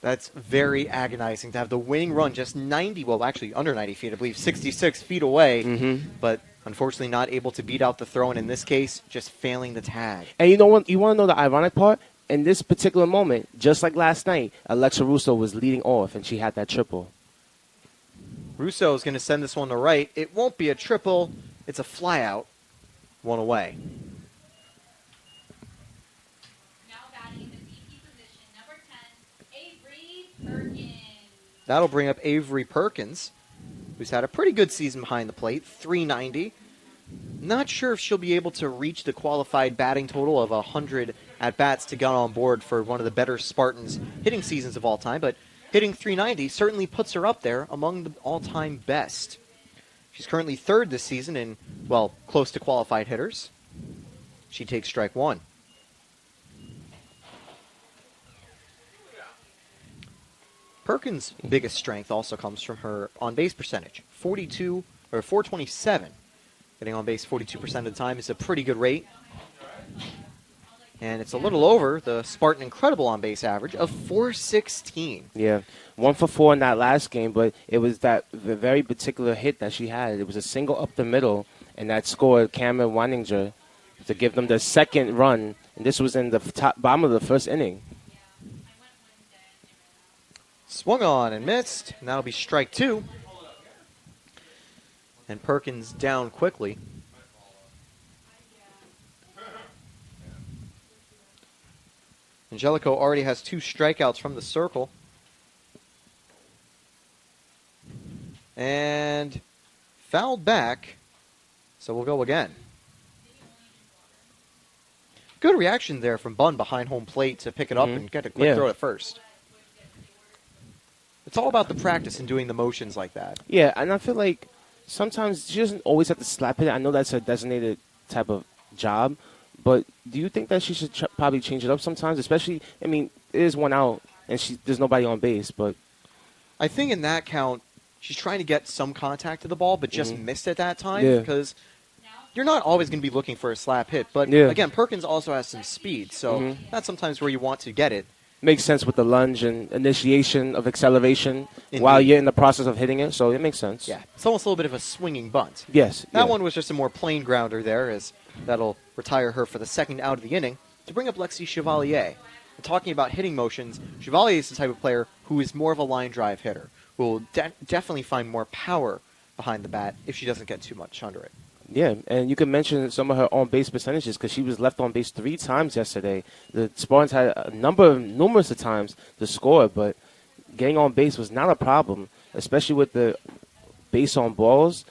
[SPEAKER 3] That's very agonizing to have the winning run just under 90 feet, I believe, 66 feet away.
[SPEAKER 4] Mm-hmm.
[SPEAKER 3] But Unfortunately, not able to beat out the throw, and in this case, just failing the tag.
[SPEAKER 4] And you know what? You want to know the ironic part? In this particular moment, just like last night, Alexa Russo was leading off, and she had that triple.
[SPEAKER 3] Russo is going to send this one to right. It won't be a triple. It's a flyout. One away.
[SPEAKER 2] Now batting in the VP position, number 10, Avery Perkins.
[SPEAKER 3] That'll bring up Avery Perkins, who's had a pretty good season behind the plate, 390. Not sure if she'll be able to reach the qualified batting total of 100 at-bats to get on board for one of the better Spartans hitting seasons of all time, but hitting 390 certainly puts her up there among the all-time best. She's currently third this season in, well, close to qualified hitters. She takes strike one. Perkins' biggest strength also comes from her on-base percentage, 427. Getting on base 42% of the time is a pretty good rate. And it's a little over the Spartan incredible on-base average of 416.
[SPEAKER 4] Yeah, 1 for 4 in that last game, but it was the very particular hit that she had. It was a single up the middle, and that scored Cameron Weininger to give them the second run. And this was in the bottom of the first inning.
[SPEAKER 3] Swung on and missed, and that'll be strike two. And Perkins down quickly. Angelico already has 2 strikeouts from the circle. And fouled back, so we'll go again. Good reaction there from Bunn behind home plate to pick it up and get a quick throw at first. It's all about the practice and doing the motions like that.
[SPEAKER 4] Yeah, and I feel like sometimes she doesn't always have to slap it. I know that's a designated type of job, but do you think that she should probably change it up sometimes? Especially, I mean, it is one out, and there's nobody on base, but...
[SPEAKER 3] I think in that count, she's trying to get some contact to the ball, but just missed at that time because you're not always going to be looking for a slap hit. But, again, Perkins also has some speed, so that's sometimes where you want to get it.
[SPEAKER 4] Makes sense with the lunge and initiation of acceleration while you're in the process of hitting it, so it makes sense.
[SPEAKER 3] Yeah, it's almost a little bit of a swinging bunt.
[SPEAKER 4] Yes.
[SPEAKER 3] That one was just a more plain grounder there, as that'll retire her for the second out of the inning to bring up Lexi Chevalier. And talking about hitting motions, Chevalier is the type of player who is more of a line drive hitter, who will definitely find more power behind the bat if she doesn't get too much under it.
[SPEAKER 4] Yeah, and you can mention some of her on-base percentages because she was left on base 3 times yesterday. The Spartans had numerous of times to score, but getting on base was not a problem, especially with the base on balls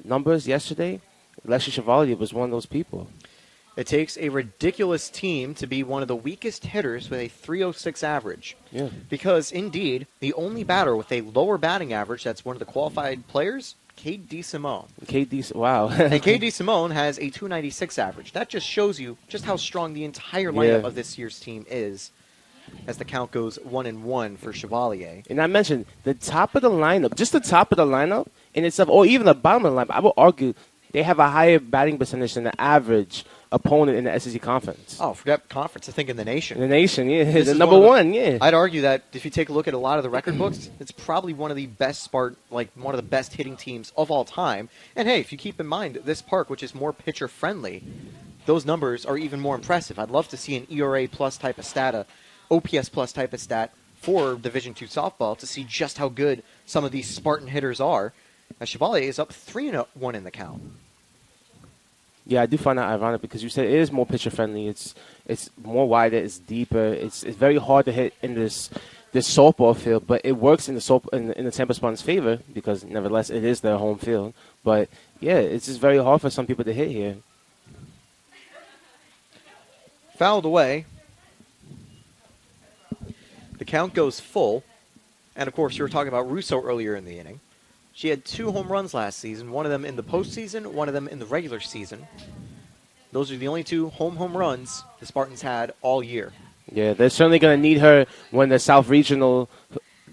[SPEAKER 4] numbers yesterday. Lexi Chevalier was one of those people.
[SPEAKER 3] It takes a ridiculous team to be one of the weakest hitters with a 306 average.
[SPEAKER 4] Yeah.
[SPEAKER 3] Because, indeed, the only batter with a lower batting average that's one of the qualified players, Kate DeSimone.
[SPEAKER 4] Wow.
[SPEAKER 3] And Kate DeSimone has a 296 average. That just shows you just how strong the entire lineup of this year's team is as the count goes 1-1 for Chevalier.
[SPEAKER 4] And I mentioned the top of the lineup, just the top of the lineup in itself, or even the bottom of the lineup, I would argue they have a higher batting percentage than the average opponent in the SEC conference.
[SPEAKER 3] Oh, forget conference. I think in the nation.
[SPEAKER 4] The nation, yeah. The number one, yeah.
[SPEAKER 3] I'd argue that if you take a look at a lot of the record books, it's probably one of the best one of the best hitting teams of all time. And hey, if you keep in mind this park, which is more pitcher friendly, those numbers are even more impressive. I'd love to see an ERA plus type of stat, a OPS plus type of stat for Division II softball to see just how good some of these Spartan hitters are. Chevalier is up 3-1 in the count.
[SPEAKER 4] Yeah, I do find that ironic because you said it is more pitcher friendly. It's more wider, it's deeper. It's very hard to hit in this softball field, but it works in the Tampa Spartans' favor because nevertheless it is their home field. But yeah, it's just very hard for some people to hit here.
[SPEAKER 3] Fouled away. The count goes full, and of course you were talking about Russo earlier in the inning. She had 2 home runs last season, one of them in the postseason, one of them in the regular season. Those are the only 2 home runs the Spartans had all year.
[SPEAKER 4] Yeah, they're certainly going to need her when the South Regional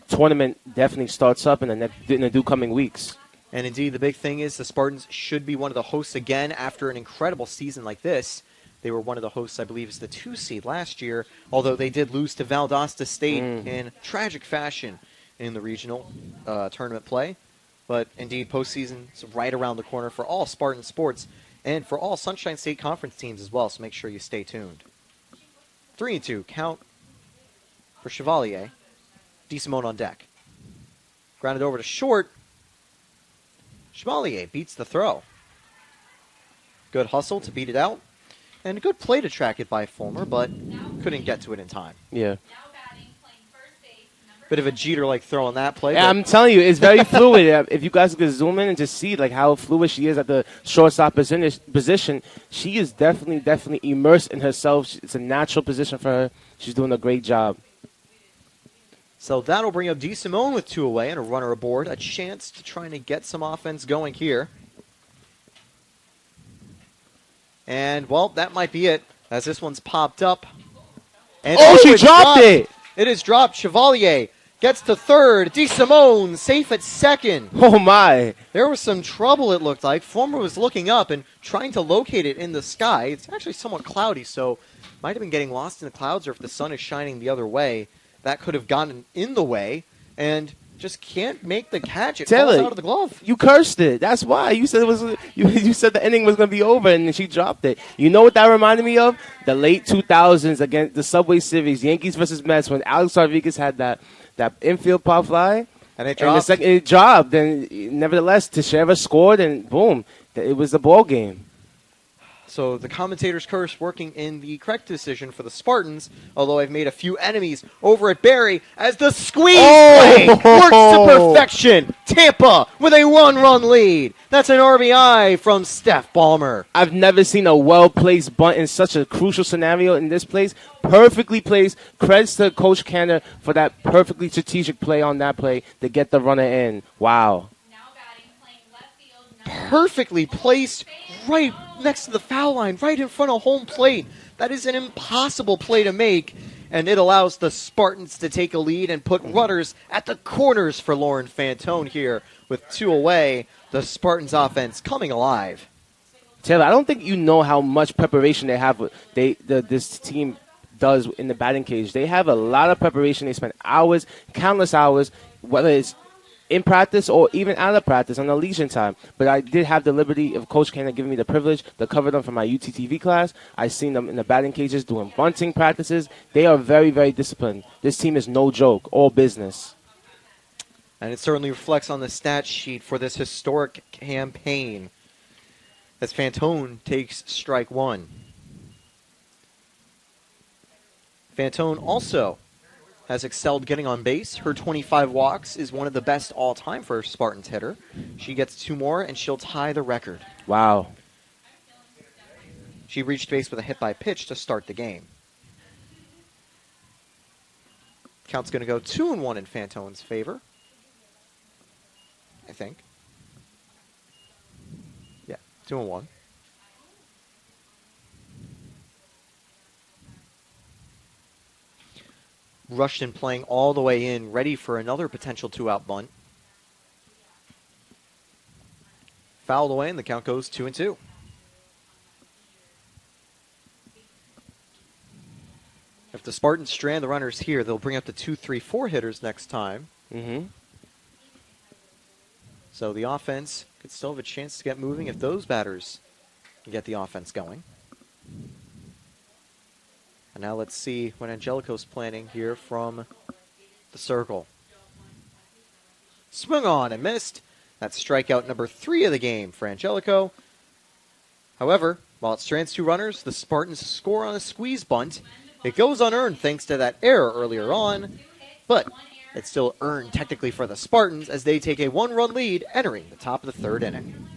[SPEAKER 4] tournament definitely starts up in the coming weeks.
[SPEAKER 3] And indeed, the big thing is the Spartans should be one of the hosts again after an incredible season like this. They were one of the hosts, I believe, as the 2 seed last year, although they did lose to Valdosta State in tragic fashion in the regional tournament play. But indeed, postseason is right around the corner for all Spartan sports and for all Sunshine State Conference teams as well, so make sure you stay tuned. 3-2 count for Chevalier. DeSimone on deck. Grounded over to short. Chevalier beats the throw. Good hustle to beat it out. And a good play to track it by Fulmer, but couldn't get to it in time.
[SPEAKER 4] Yeah.
[SPEAKER 3] Bit of a Jeter-like throw on that play.
[SPEAKER 4] Yeah, I'm telling you, it's very fluid. If you guys could zoom in and just see like how fluid she is at the shortstop position, she is definitely immersed in herself. It's a natural position for her. She's doing a great job.
[SPEAKER 3] So that'll bring up DeSimone with 2 away and a runner aboard. A chance to try and get some offense going here. And, well, that might be it, as this one's popped up. And
[SPEAKER 4] she dropped it!
[SPEAKER 3] It is dropped. Chevalier gets to third. DeSimone safe at second.
[SPEAKER 4] Oh, my.
[SPEAKER 3] There was some trouble, it looked like. Fulmer was looking up and trying to locate it in the sky. It's actually somewhat cloudy, so might have been getting lost in the clouds, or if the sun is shining the other way, that could have gotten in the way, and just can't make the catch. It falls out of the glove.
[SPEAKER 4] You cursed it. That's why. You said it was. You said the inning was going to be over, and she dropped it. You know what that reminded me of? The late 2000s against the Subway Series, Yankees versus Mets, when Alex Rodriguez had that infield pop fly.
[SPEAKER 3] And it dropped.
[SPEAKER 4] And it dropped. And nevertheless, Teixeira scored, and boom, it was the ball game.
[SPEAKER 3] So the commentator's curse working in the correct decision for the Spartans, although I've made a few enemies over at Barry as the squeeze play works to perfection. Tampa with a 1-run lead. That's an RBI from Steph Ballmer.
[SPEAKER 4] I've never seen a well-placed bunt in such a crucial scenario in this place. Perfectly placed. Credits to Coach Canner for that perfectly strategic play on that play to get the runner in. Wow.
[SPEAKER 3] Perfectly placed right next to the foul line, right in front of home plate. That is an impossible play to make, and it allows the Spartans to take a lead and put runners at the corners for Lauren Fantone here with 2 away. The Spartans offense coming alive.
[SPEAKER 4] Taylor, I don't think you know how much preparation they have. This team does in the batting cage. They have a lot of preparation. They spend hours, countless hours, whether it's in practice or even out of practice on the leisure time. But I did have the liberty of Coach Cannon giving me the privilege to cover them for my UTTV class. I've seen them in the batting cages doing bunting practices. They are very, very disciplined. This team is no joke, all business.
[SPEAKER 3] And it certainly reflects on the stat sheet for this historic campaign as Fantone takes strike 1. Fantone also has excelled getting on base. Her 25 walks is one of the best all-time for a Spartans hitter. She gets 2 more, and she'll tie the record.
[SPEAKER 4] Wow.
[SPEAKER 3] She reached base with a hit by pitch to start the game. Count's going to go 2-1 in Fantone's favor, I think. Yeah, 2-1. Rushton playing all the way in, ready for another potential 2-out bunt. Fouled away, and the count goes 2-2. If the Spartans strand the runners here, they'll bring up the 2, 3, 4 hitters next time.
[SPEAKER 4] Mm-hmm.
[SPEAKER 3] So the offense could still have a chance to get moving if those batters can get the offense going. And now let's see what Angelico's planning here from the circle. Swung on and missed. That's strikeout number 3 of the game for Angelico. However, while it strands 2 runners, the Spartans score on a squeeze bunt. It goes unearned thanks to that error earlier on, but it's still earned technically for the Spartans as they take a 1-run lead entering the top of the 3rd inning.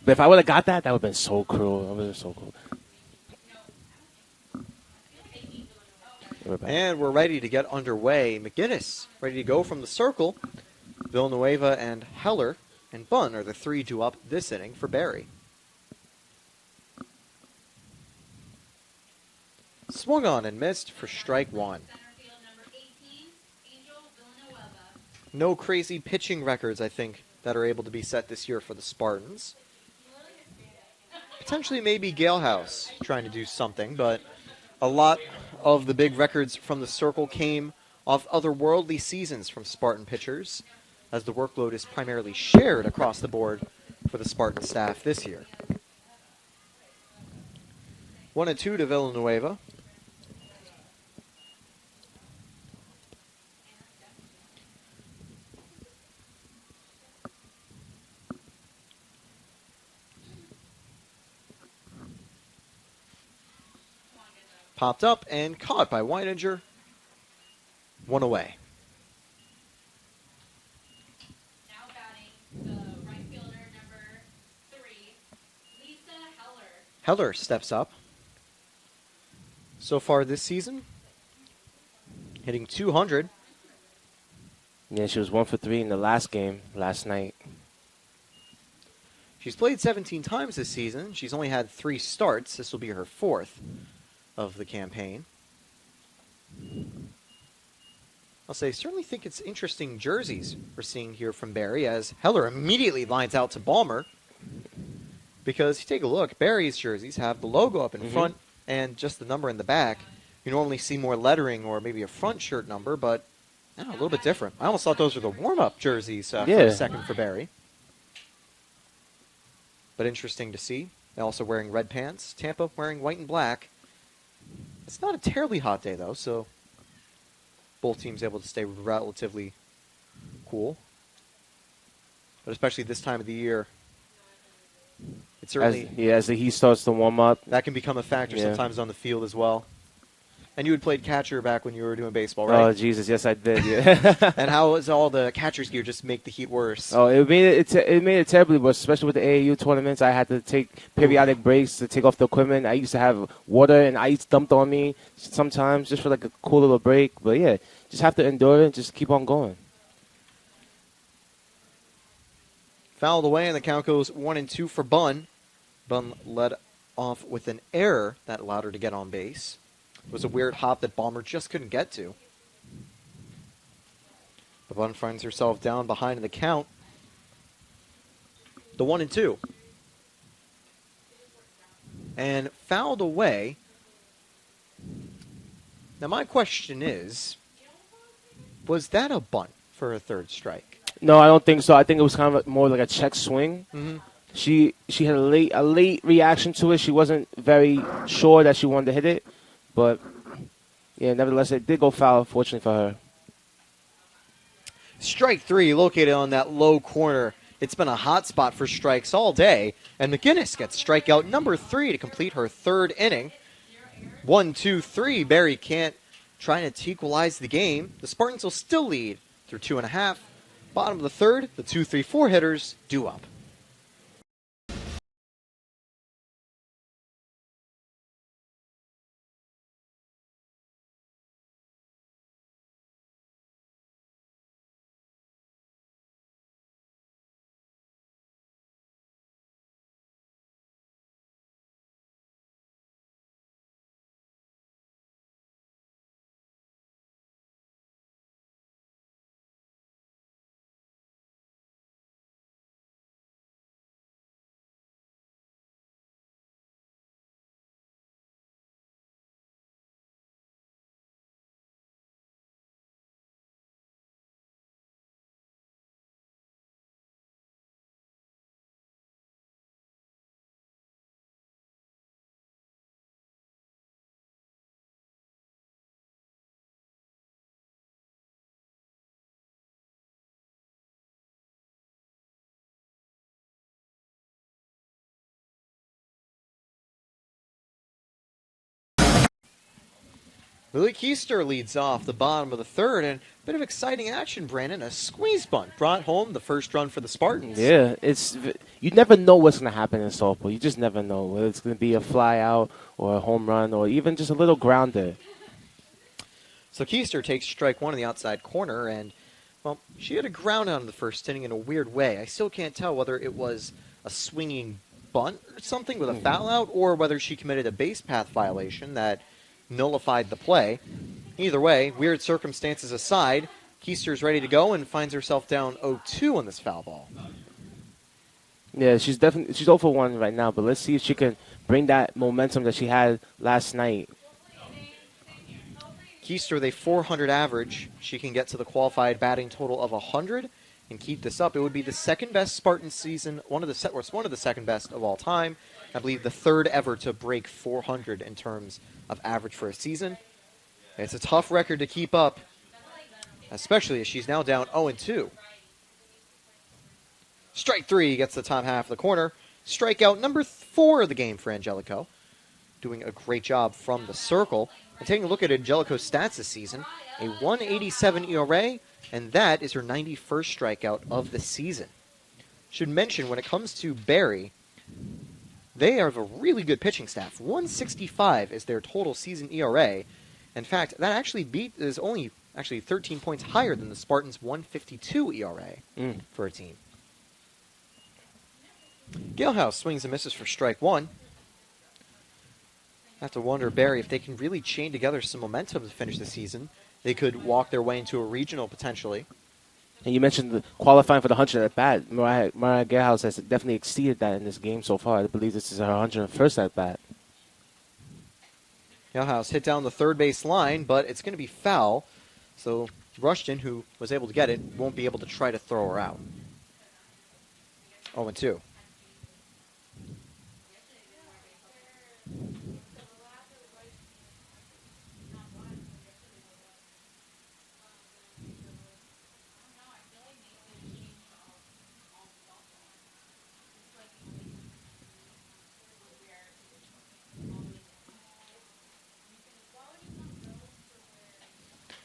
[SPEAKER 4] But if I would have got that, that would have been so cruel. That would have been so cool.
[SPEAKER 3] And we're ready to get underway. McGinnis ready to go from the circle. Villanueva and Heller and Bunn are the three due up this inning for Barry. Swung on and missed for strike one. No crazy pitching records, I think, that are able to be set this year for the Spartans. Potentially maybe Galehouse trying to do something, but a lot of the big records from the circle came off otherworldly seasons from Spartan pitchers, as the workload is primarily shared across the board for the Spartan staff this year. 1-2 to Villanueva. Popped up and caught by Weininger. One away.
[SPEAKER 6] Now batting the right fielder, number 3, Lisa Heller.
[SPEAKER 3] Heller steps up. So far this season, hitting 200.
[SPEAKER 4] Yeah, she was 1 for 3 in the last game last night.
[SPEAKER 3] She's played 17 times this season. She's only had 3 starts. This will be her 4th of the campaign. I'll say, certainly think it's interesting jerseys we're seeing here from Barry, as Heller immediately lines out to Balmer. Because if you take a look, Barry's jerseys have the logo up in front and just the number in the back. You normally see more lettering or maybe a front shirt number, but a little bit different. I almost thought those were the warm-up jerseys for a second for Barry. But interesting to see. They're also wearing red pants. Tampa wearing white and black. It's not a terribly hot day, though, so both teams able to stay relatively cool. But especially this time of the year, it certainly...
[SPEAKER 4] As the heat starts to warm up.
[SPEAKER 3] That can become a factor sometimes on the field as well. And you had played catcher back when you were doing baseball, right?
[SPEAKER 4] Oh, Jesus, yes, I did, yeah.
[SPEAKER 3] And how was all the catcher's gear just make the heat worse?
[SPEAKER 4] Oh, it made it terribly worse, especially with the AAU tournaments. I had to take periodic breaks to take off the equipment. I used to have water and ice dumped on me sometimes just for like a cool little break. But, yeah, just have to endure it and just keep on going.
[SPEAKER 3] Fouled away, and the count goes 1-2 for Bunn. Bunn led off with an error that allowed her to get on base. It was a weird hop that Balmer just couldn't get to. But Bunn finds herself down behind in the count. The 1-2. And fouled away. Now my question is, was that a bunt for a third strike?
[SPEAKER 4] No, I don't think so. I think it was kind of more like a check swing. She had a late reaction to it. She wasn't very sure that she wanted to hit it. But, yeah, nevertheless, it did go foul, fortunately for her.
[SPEAKER 3] Strike 3 located on that low corner. It's been a hot spot for strikes all day. And McGinnis gets strikeout number 3 to complete her 3rd inning. 1-2-3. Barry can't try to equalize the game. The Spartans will still lead through 2.5. Bottom of the 3rd, the 2-3-4 hitters due up. Lily Keister leads off the bottom of the third, and a bit of exciting action, Brandon. A squeeze bunt brought home the first run for the Spartans.
[SPEAKER 4] Yeah, you never know what's going to happen in softball. You just never know whether it's going to be a fly out or a home run or even just a little grounder.
[SPEAKER 3] So Keister takes strike one in the outside corner, and, well, she had a ground out in the first inning in a weird way. I still can't tell whether it was a swinging bunt or something with a foul out or whether she committed a base path violation that nullified the play. Either way, weird circumstances aside, Keister's ready to go and finds herself down 0-2 on this foul ball.
[SPEAKER 4] Yeah, she's 0 for 1 right now, but let's see if she can bring that momentum that she had last night.
[SPEAKER 3] Keister with a 400 average. She can get to the qualified batting total of 100 and keep this up. It would be the second best Spartan season, one of the second best of all time. I believe the third ever to break 400 in terms of average for a season. It's a tough record to keep up, especially as she's now down 0-2. Strike three gets the top half of the corner. Strikeout number 4 of the game for Angelico. Doing a great job from the circle. And taking a look at Angelico's stats this season, a 1.87 ERA, and that is her 91st strikeout of the season. Should mention, when it comes to Barry, they have a really good pitching staff. 1.65 is their total season ERA. In fact, that actually is only 13 points higher than the Spartans' 1.52 ERA for a team. Galehouse swings and misses for strike one. I have to wonder, Barry, if they can really chain together some momentum to finish the season. They could walk their way into a regional potentially.
[SPEAKER 4] And you mentioned the qualifying for the 100 at bat. Mariah Galehouse has definitely exceeded that in this game so far. I believe this is her 101st at bat.
[SPEAKER 3] Galehouse hit down the third base line, but it's going to be foul. So Rushton, who was able to get it, won't be able to try to throw her out. 0-2.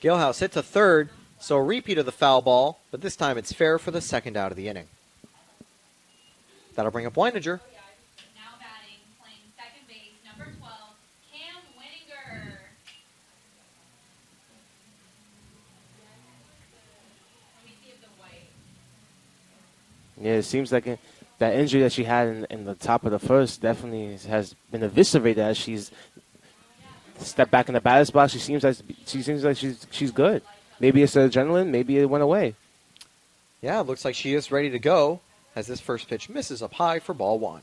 [SPEAKER 3] Galehouse hit to third, so a repeat of the foul ball, but this time it's fair for the second out of the inning. That'll bring up Weininger.
[SPEAKER 6] Now batting, playing second base, number 12, Cam Winninger. Let me see if the white.
[SPEAKER 4] Yeah, it seems like that injury that she had in the top of the first definitely has been eviscerated as she's stepped back in the batter's box. She seems like she's good. Maybe it's the adrenaline. Maybe it went away.
[SPEAKER 3] Yeah, it looks like she is ready to go as this first pitch misses up high for ball one.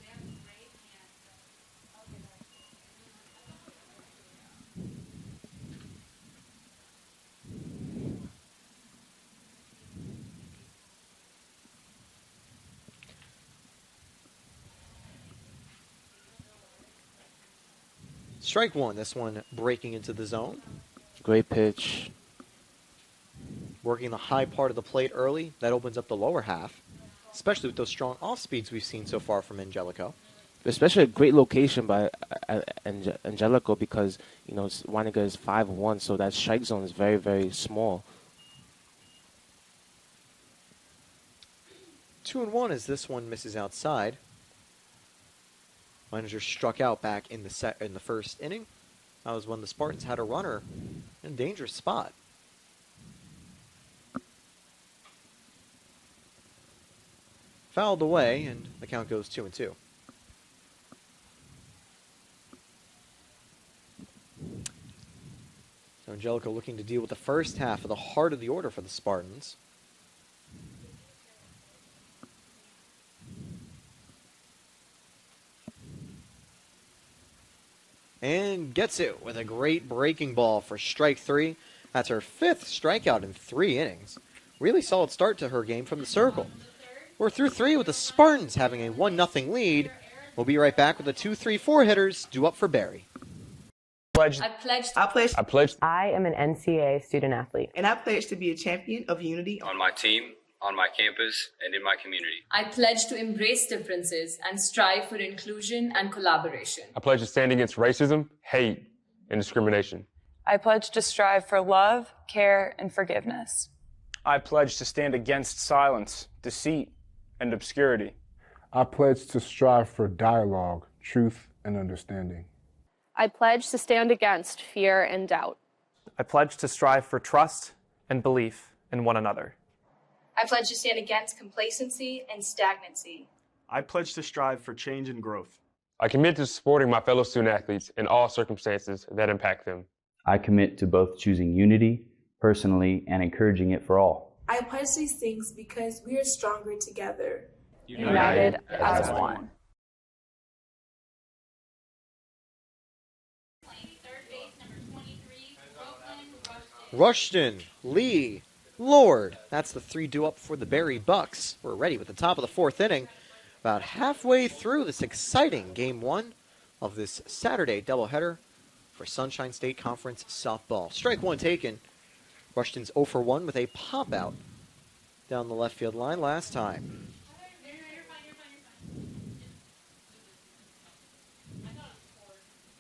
[SPEAKER 3] Strike one, this one breaking into the zone.
[SPEAKER 4] Great pitch.
[SPEAKER 3] Working the high part of the plate early. That opens up the lower half, especially with those strong off speeds we've seen so far from Angelico.
[SPEAKER 4] Especially a great location by Angelico because, Weininger is 5'1", so that strike zone is very, very small.
[SPEAKER 3] 2-1 as this one misses outside. Weininger struck out back in the first inning. That was when the Spartans had a runner in a dangerous spot. Fouled away, and the count goes 2-2. So Angelico looking to deal with the first half of the heart of the order for the Spartans. And gets it with a great breaking ball for strike three. That's her 5th strikeout in 3 innings. Really solid start to her game from the circle. We're through 3 with the Spartans having a 1-0 lead. We'll be right back with the 2-3-4 hitters due up for Barry.
[SPEAKER 7] I pledged.
[SPEAKER 8] I am an NCAA student athlete.
[SPEAKER 9] And I pledge to be a champion of unity
[SPEAKER 10] on my team, on my campus, and in my community.
[SPEAKER 11] I pledge to embrace differences and strive for inclusion and collaboration.
[SPEAKER 7] I pledge to stand against racism, hate, and discrimination.
[SPEAKER 12] I pledge to strive for love, care, and forgiveness.
[SPEAKER 7] I pledge to stand against silence, deceit, and obscurity.
[SPEAKER 13] I pledge to strive for dialogue, truth, and understanding.
[SPEAKER 14] I pledge to stand against fear and doubt.
[SPEAKER 15] I pledge to strive for trust and belief in one another.
[SPEAKER 16] I pledge to stand against complacency and stagnancy.
[SPEAKER 17] I pledge to strive for change and growth.
[SPEAKER 18] I commit to supporting my fellow student athletes in all circumstances that impact them.
[SPEAKER 19] I commit to both choosing unity personally and encouraging it for all.
[SPEAKER 20] I pledge these things because we are stronger together.
[SPEAKER 14] United as one.
[SPEAKER 3] Rushton, Lee, Lord. That's the 3 due up for the Berry Bucks. We're ready with the top of the 4th inning. About halfway through this exciting Game 1 of this Saturday doubleheader for Sunshine State Conference softball. Strike one taken. Rushton's 0 for 1 with a pop out down the left field line last time.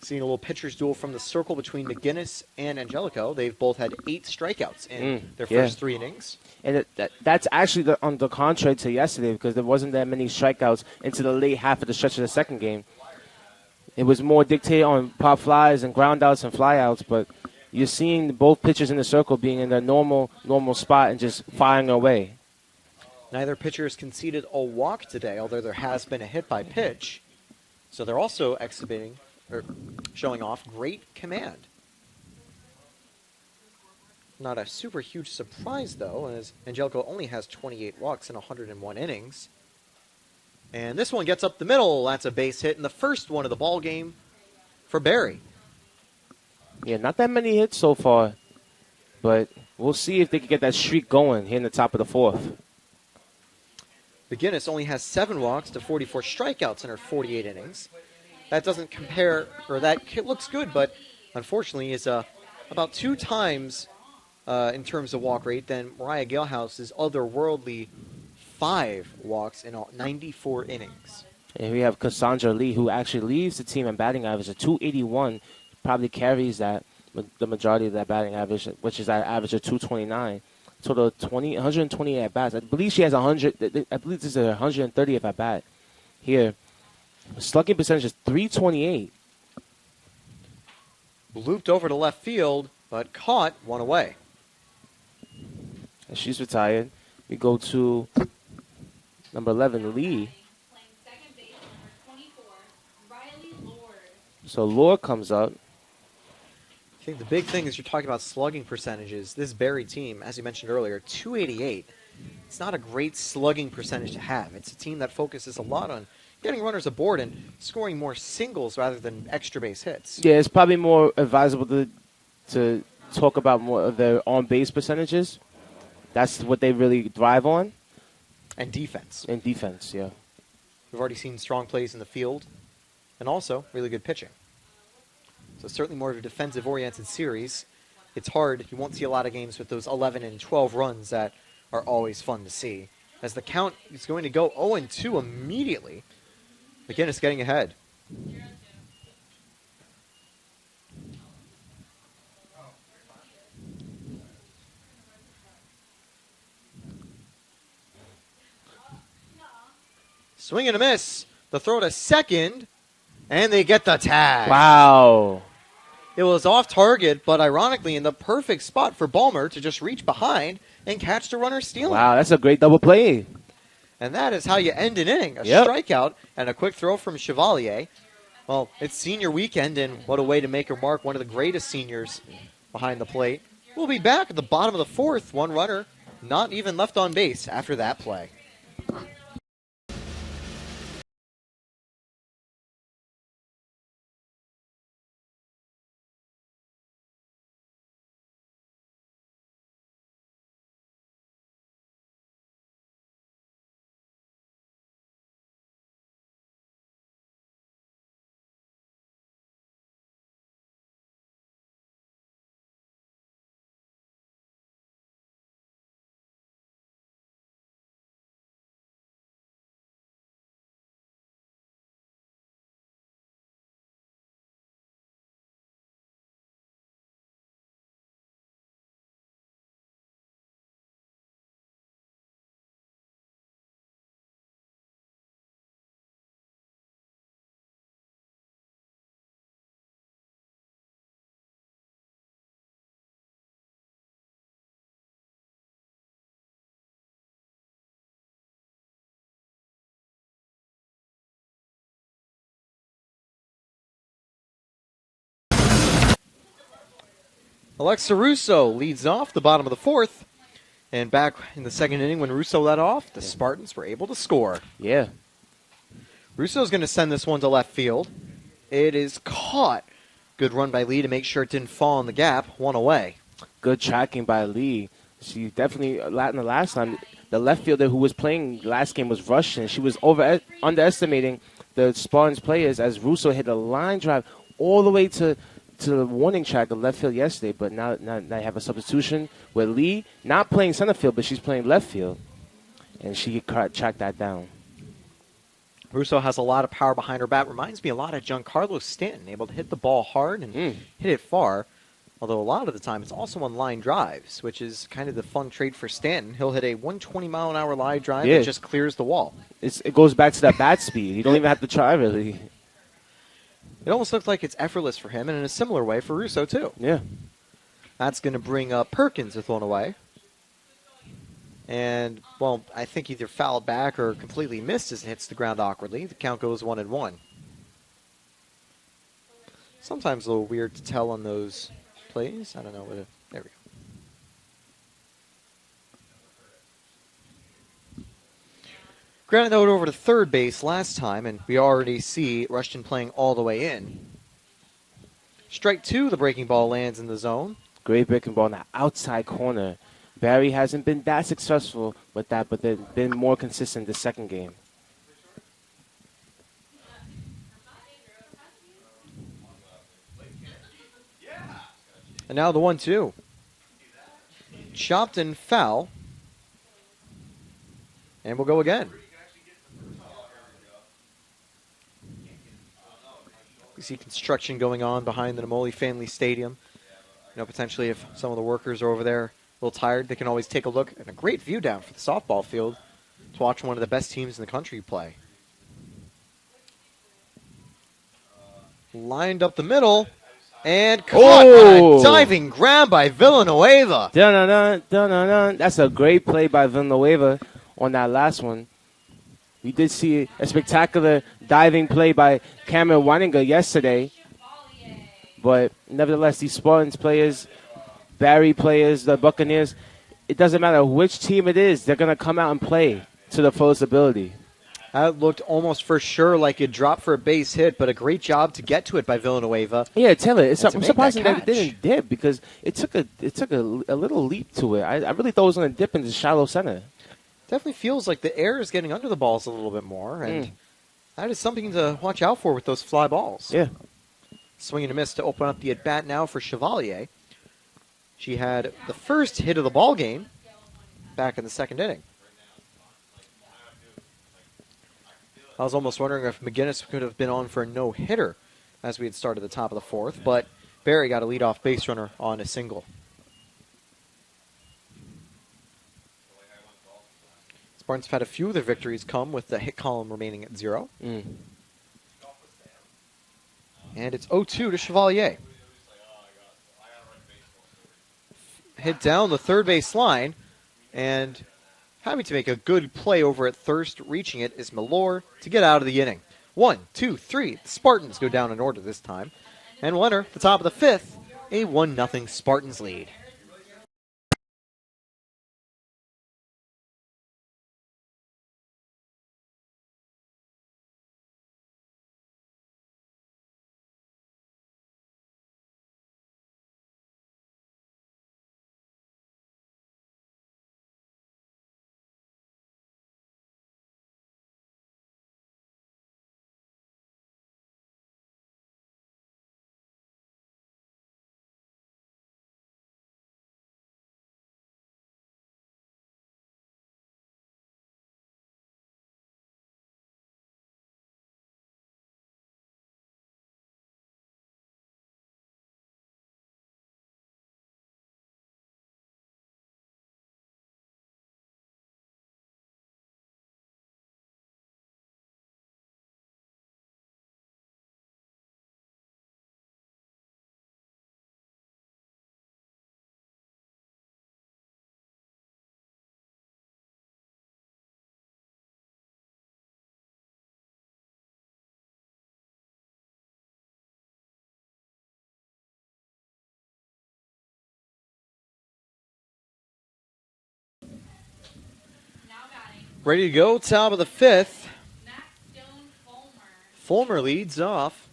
[SPEAKER 3] Seeing a little pitcher's duel from the circle between McGinnis and Angelico. They've both had 8 strikeouts in their first 3 innings.
[SPEAKER 4] And that's actually on the contrary to yesterday, because there wasn't that many strikeouts into the late half of the stretch of the second game. It was more dictated on pop flies and ground outs and flyouts, but you're seeing both pitchers in the circle being in their normal spot and just firing away.
[SPEAKER 3] Neither pitcher has conceded a walk today, although there has been a hit by pitch. So they're also showing off great command. Not a super huge surprise, though, as Angelico only has 28 walks in 101 innings. And this one gets up the middle. That's a base hit in the first one of the ball game for Barry.
[SPEAKER 4] Yeah, not that many hits so far, but we'll see if they can get that streak going here in the top of the 4th.
[SPEAKER 3] McGinnis only has 7 walks to 44 strikeouts in her 48 innings. That doesn't compare, or that looks good, but unfortunately is about 2 times in terms of walk rate than Mariah Galehouse's otherworldly 5 walks in all 94 innings.
[SPEAKER 4] And we have Cassandra Lee, who actually leads the team in batting average at 281. Probably carries that, the majority of that batting average, which is an average of 229. Total of 128 at bats. I believe she has 100. I believe this is her 130th at bat here. Slugging percentage is 328.
[SPEAKER 3] Looped over to left field, but caught one away.
[SPEAKER 4] And she's retired. We go to number 11, Lee. So Lord comes up.
[SPEAKER 3] I think the big thing is you're talking about slugging percentages. This Barry team, as you mentioned earlier, 288. It's not a great slugging percentage to have. It's a team that focuses a lot on getting runners aboard and scoring more singles rather than extra base hits.
[SPEAKER 4] Yeah, it's probably more advisable to talk about more of their on-base percentages. That's what they really thrive on.
[SPEAKER 3] And defense.
[SPEAKER 4] And defense, yeah.
[SPEAKER 3] We've already seen strong plays in the field and also really good pitching. So certainly more of a defensive-oriented series. It's hard. You won't see a lot of games with those 11 and 12 runs that are always fun to see. As the count is going to go 0-2 immediately. McGinnis getting ahead. Swing and a miss. The throw to second, and they get the tag.
[SPEAKER 4] Wow.
[SPEAKER 3] It was off target, but ironically in the perfect spot for Ballmer to just reach behind and catch the runner stealing.
[SPEAKER 4] Wow, that's a great double play.
[SPEAKER 3] And that is how you end an inning. A strikeout and a quick throw from Chevalier. Well, it's senior weekend, and what a way to make or mark one of the greatest seniors behind the plate. We'll be back at the bottom of the 4th. One runner not even left on base after that play. Alexa Russo leads off the bottom of the fourth. And back in the second inning when Russo led off, the Spartans were able to score.
[SPEAKER 4] Yeah.
[SPEAKER 3] Russo's going to send this one to left field. It is caught. Good run by Lee to make sure it didn't fall in the gap. One away.
[SPEAKER 4] Good tracking by Lee. She definitely, the last time, the left fielder who was playing last game was Russian. She was underestimating the Spartans players as Russo hit a line drive all the way to the warning track of left field yesterday. But now they have a substitution with Lee not playing center field, but she's playing left field. And she tracked that down.
[SPEAKER 3] Russo has a lot of power behind her bat. Reminds me a lot of Giancarlo Stanton, able to hit the ball hard and hit it far. Although a lot of the time it's also on line drives, which is kind of the fun trait for Stanton. He'll hit a 120-mile-an-hour line drive that just clears the wall.
[SPEAKER 4] It goes back to that bat speed. You don't even have to try, really.
[SPEAKER 3] It almost looks like it's effortless for him, and in a similar way for Russo, too.
[SPEAKER 4] Yeah.
[SPEAKER 3] That's going to bring up Perkins with one away. And, well, I think either fouled back or completely missed as it hits the ground awkwardly. The count goes 1-1. Sometimes a little weird to tell on those plays. I don't know. There we go. Grounded out over to third base last time, and we already see Rushton playing all the way in. Strike two, the breaking ball lands in the zone.
[SPEAKER 4] Great breaking ball in the outside corner. Barry hasn't been that successful with that, but they've been more consistent the second game.
[SPEAKER 3] And now the 1-2. Chopped and foul. And we'll go again. We see construction going on behind the Namoli family stadium. You know, potentially if some of the workers are over there a little tired, they can always take a look at a great view down for the softball field to watch one of the best teams in the country play. Lined up the middle. And caught on a diving grab by Villanueva.
[SPEAKER 4] Dun-dun-dun, dun-dun-dun. That's a great play by Villanueva on that last one. We did see a spectacular diving play by Cameron Weininger yesterday. But nevertheless, these Spartans players, Barry players, the Buccaneers, it doesn't matter which team it is, they're going to come out and play to the fullest ability.
[SPEAKER 3] That looked almost for sure like it dropped for a base hit, but a great job to get to it by Villanueva.
[SPEAKER 4] Yeah, Taylor, I'm surprised that it didn't dip because it took a little leap to it. I really thought it was going to dip into shallow center.
[SPEAKER 3] Definitely feels like the air is getting under the balls a little bit more, and that is something to watch out for with those fly balls.
[SPEAKER 4] Yeah.
[SPEAKER 3] Swing and a miss to open up the at-bat now for Chevalier. She had the first hit of the ball game back in the second inning. I was almost wondering if McGinnis could have been on for a no-hitter as we had started the top of the fourth, but Barry got a leadoff base runner on a single. Spartans have had a few of their victories come with the hit column remaining at 0. And it's 0-2 to Chevalier. Hit down the third base line, and having to make a good play over at first, reaching it is Milor to get out of the inning. 1, 2, 3. The Spartans go down in order this time. And we'll enter the top of the fifth, a 1-0 Spartans lead. Ready to go, top of the fifth. Fulmer leads off.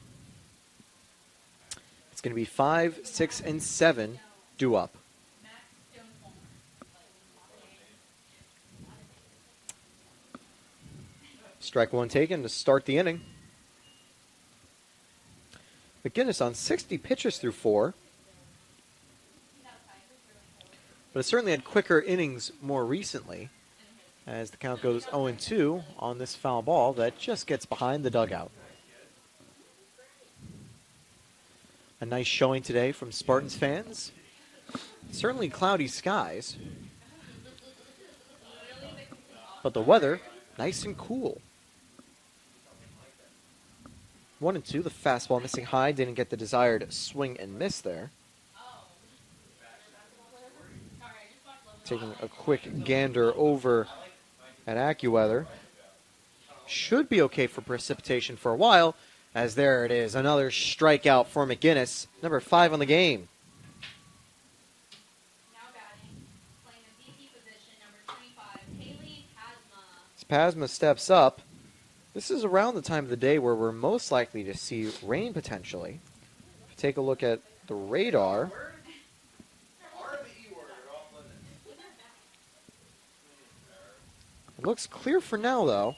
[SPEAKER 3] It's going to be 5, 6, and 7 due up. Strike one taken to start the inning. McGinnis on 60 pitches through 4. But it certainly had quicker innings more recently as the count goes 0-2 on this foul ball that just gets behind the dugout. A nice showing today from Spartans fans. Certainly cloudy skies, but the weather nice and cool. 1-2, the fastball missing high, didn't get the desired swing and miss there. Taking a quick gander over at AccuWeather. Should be okay for precipitation for a while, as there it is, another strikeout for McGinnis, number 5 on the game. As Pasma steps up, this is around the time of the day where we're most likely to see rain potentially. If you take a look at the radar, it looks clear for now, though.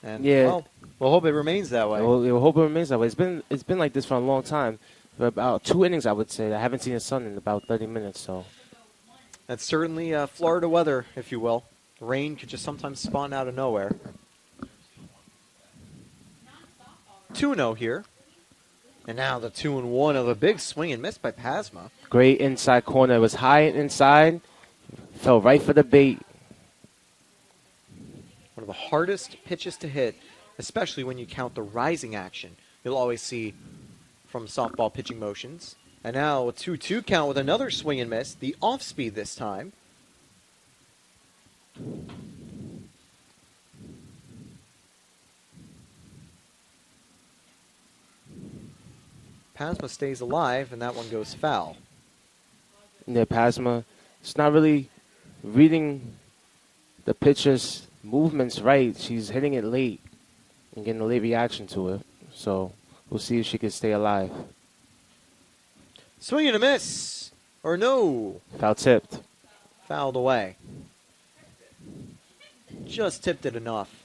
[SPEAKER 3] And
[SPEAKER 4] yeah,
[SPEAKER 3] well, we'll hope it remains that way.
[SPEAKER 4] We'll hope it remains that way. It's been like this for a long time. For about 2 innings, I would say. I haven't seen the sun in about 30 minutes. So
[SPEAKER 3] that's certainly Florida weather, if you will. Rain could just sometimes spawn out of nowhere. 2-0 here. And now the 2-1 of a big swing and miss by Pasma.
[SPEAKER 4] Great inside corner. It was high and inside. Fell right for the bait.
[SPEAKER 3] One of the hardest pitches to hit, especially when you count the rising action you'll always see from softball pitching motions. And now a 2-2 count with another swing and miss, the off speed this time. Pasma stays alive, and that one goes foul.
[SPEAKER 4] Yeah, Pasma, it's not really reading the pitcher's movements right. She's hitting it late and getting a late reaction to it. So we'll see if she can stay alive.
[SPEAKER 3] Swing and a miss. Or no.
[SPEAKER 4] Foul tipped.
[SPEAKER 3] Fouled away. Just tipped it enough.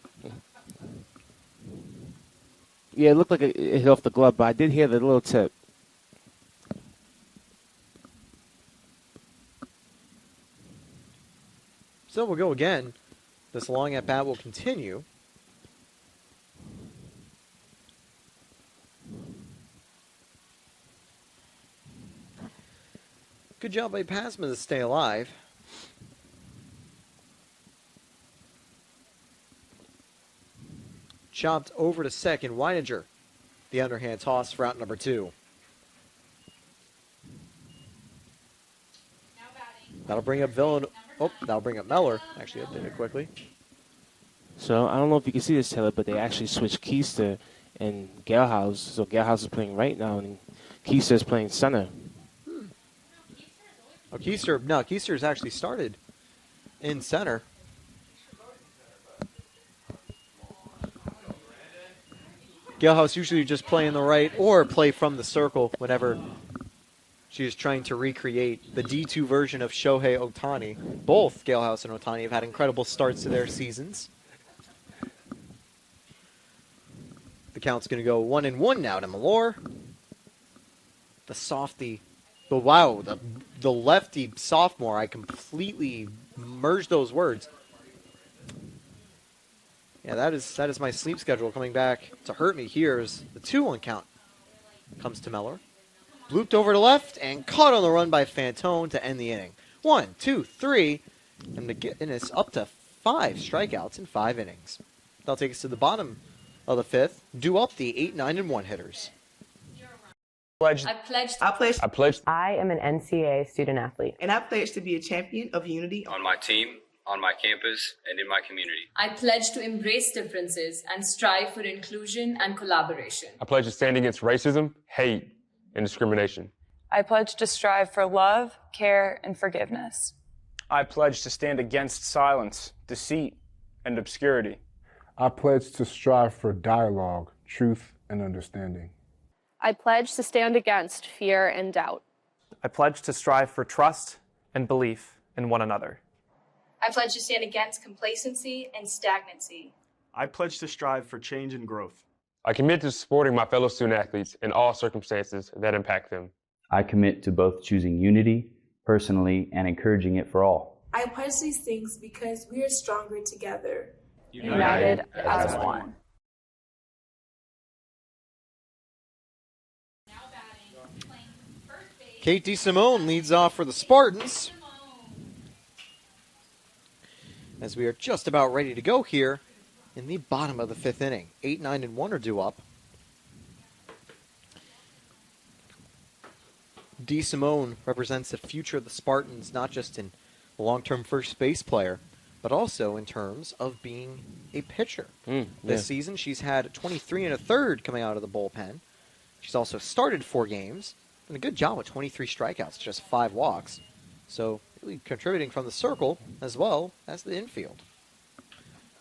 [SPEAKER 4] Yeah, it looked like it hit off the glove, but I did hear the little tip.
[SPEAKER 3] So we'll go again. This long at bat will continue. Good job by Pasma to stay alive. Chopped over to second. Weininger, the underhand toss for out number 2. That'll bring up Villan. Oh, that'll bring up Meller. Actually, update it quickly.
[SPEAKER 4] So I don't know if you can see this, Taylor, but they actually switched Keister and Galehouse. So Galehouse is playing right now, and Keister is playing center.
[SPEAKER 3] Oh, Keister's actually started in center. Galehouse usually just play in the right or play from the circle whenever she is trying to recreate the D2 version of Shohei Ohtani. Both Galehouse and Ohtani have had incredible starts to their seasons. The count's going to go 1-1 now to Malore. The softy, the lefty sophomore. I completely merged those words. Yeah, that is my sleep schedule coming back to hurt me here as the 2-1 count comes to Meller. Looped over to left and caught on the run by Fantone to end the inning. 1, 2, 3, and McGinnis up to 5 strikeouts in 5 innings. That'll take us to the bottom of the 5th, due up the 8, 9, and 1 hitters.
[SPEAKER 9] I
[SPEAKER 8] am an NCAA student athlete.
[SPEAKER 9] And I pledge to be a champion of unity
[SPEAKER 10] on my team, on my campus, and in my community.
[SPEAKER 11] I pledge to embrace differences and strive for inclusion and collaboration.
[SPEAKER 18] I pledge to stand against racism, hate, and discrimination.
[SPEAKER 12] I pledge to strive for love, care, and forgiveness.
[SPEAKER 7] I pledge to stand against silence, deceit, and obscurity.
[SPEAKER 13] I pledge to strive for dialogue, truth, and understanding.
[SPEAKER 14] I pledge to stand against fear and doubt.
[SPEAKER 15] I pledge to strive for trust and belief in one another.
[SPEAKER 16] I pledge to stand against complacency and stagnancy.
[SPEAKER 17] I pledge to strive for change and growth.
[SPEAKER 18] I commit to supporting my fellow student athletes in all circumstances that impact them.
[SPEAKER 19] I commit to both choosing unity personally and encouraging it for all.
[SPEAKER 20] I pledge these things because we are stronger together.
[SPEAKER 12] United as one.
[SPEAKER 3] Kate DeSimone leads off for the Spartans. As we are just about ready to go here in the bottom of the fifth inning. 8, 9, and 1 are due up. DeSimone represents the future of the Spartans, not just in a long-term first base player, but also in terms of being a pitcher. This season, she's had 23 1/3 coming out of the bullpen. She's also started 4 games, done a good job with 23 strikeouts, just 5 walks. So really contributing from the circle as well as the infield.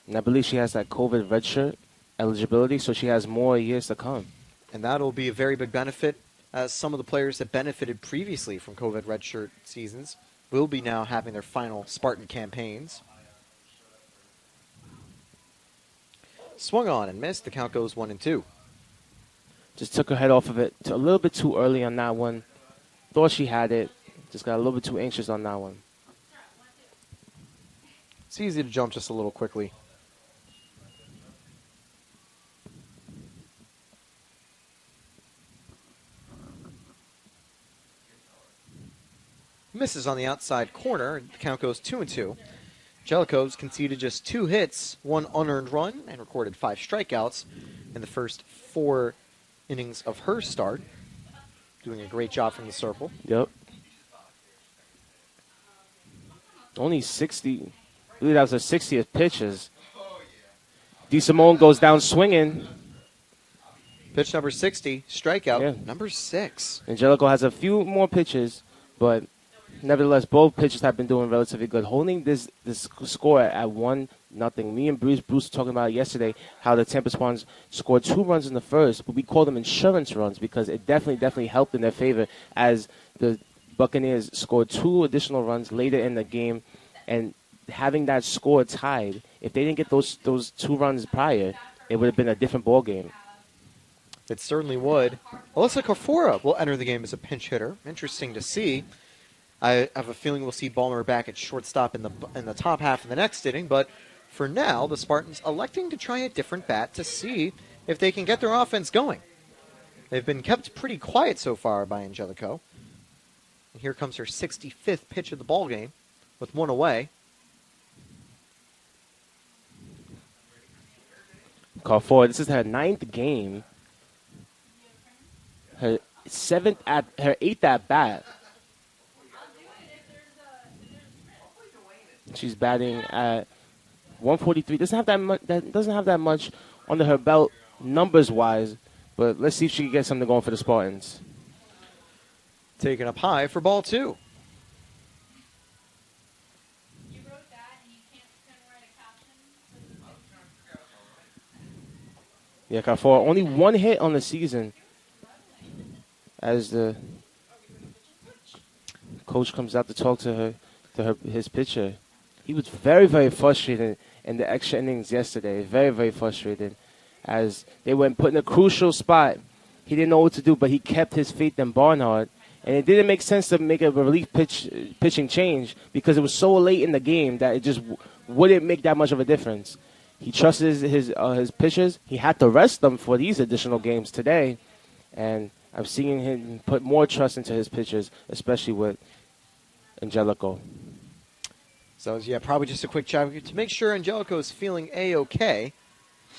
[SPEAKER 4] And I believe she has that COVID redshirt eligibility, so she has more years to come.
[SPEAKER 3] And that'll be a very big benefit, as some of the players that benefited previously from COVID redshirt seasons will be now having their final Spartan campaigns. Swung on and missed. The count goes 1-2.
[SPEAKER 4] Just took her head off of it a little bit too early on that one. Thought she had it. Just got a little bit too anxious on that one.
[SPEAKER 3] It's easy to jump just a little quickly. Misses on the outside corner. The count goes 2-2. Jellicoe's conceded just 2 hits, 1 unearned run, and recorded 5 strikeouts in the first 4 innings of her start. Doing a great job from the circle.
[SPEAKER 4] Yep. Only 60. I believe that was her 60th pitches. DeSimone goes down swinging.
[SPEAKER 3] Pitch number 60, strikeout number 6.
[SPEAKER 4] Angelico has a few more pitches, but nevertheless, both pitchers have been doing relatively good. Holding this score at 1-0. Me and Bruce were talking about it yesterday, how the Tampa Spartans scored 2 runs in the first, but we call them insurance runs because it definitely helped in their favor as the Buccaneers scored 2 additional runs later in the game, and having that score tied, if they didn't get those 2 runs prior, it would have been a different ball game.
[SPEAKER 3] It certainly would. Alyssa Carfora will enter the game as a pinch hitter. Interesting to see. I have a feeling we'll see Ballmer back at shortstop in the top half of the next inning, but for now, the Spartans electing to try a different bat to see if they can get their offense going. They've been kept pretty quiet so far by Angelico. And here comes her 65th pitch of the ball game with 1 away.
[SPEAKER 4] Carfora, this is her 9th game. Her 8th at bat. She's batting at 143. Doesn't have that much under her belt numbers wise, but let's see if she can get something going for the Spartans.
[SPEAKER 3] Taken up high for ball 2.
[SPEAKER 4] Yeah, Carfora only 1 hit on the season. As the coach comes out to talk to his pitcher, he was very, very frustrated in the extra innings yesterday. Very, very frustrated, as they went put in a crucial spot. He didn't know what to do, but he kept his faith in Barnhart, and it didn't make sense to make a relief pitching change because it was so late in the game that it just wouldn't make that much of a difference. He trusted his pitchers. He had to rest them for these additional games today, and I'm seeing him put more trust into his pitchers, especially with Angelico.
[SPEAKER 3] So, yeah, probably just a quick check to make sure Angelico is feeling A-okay,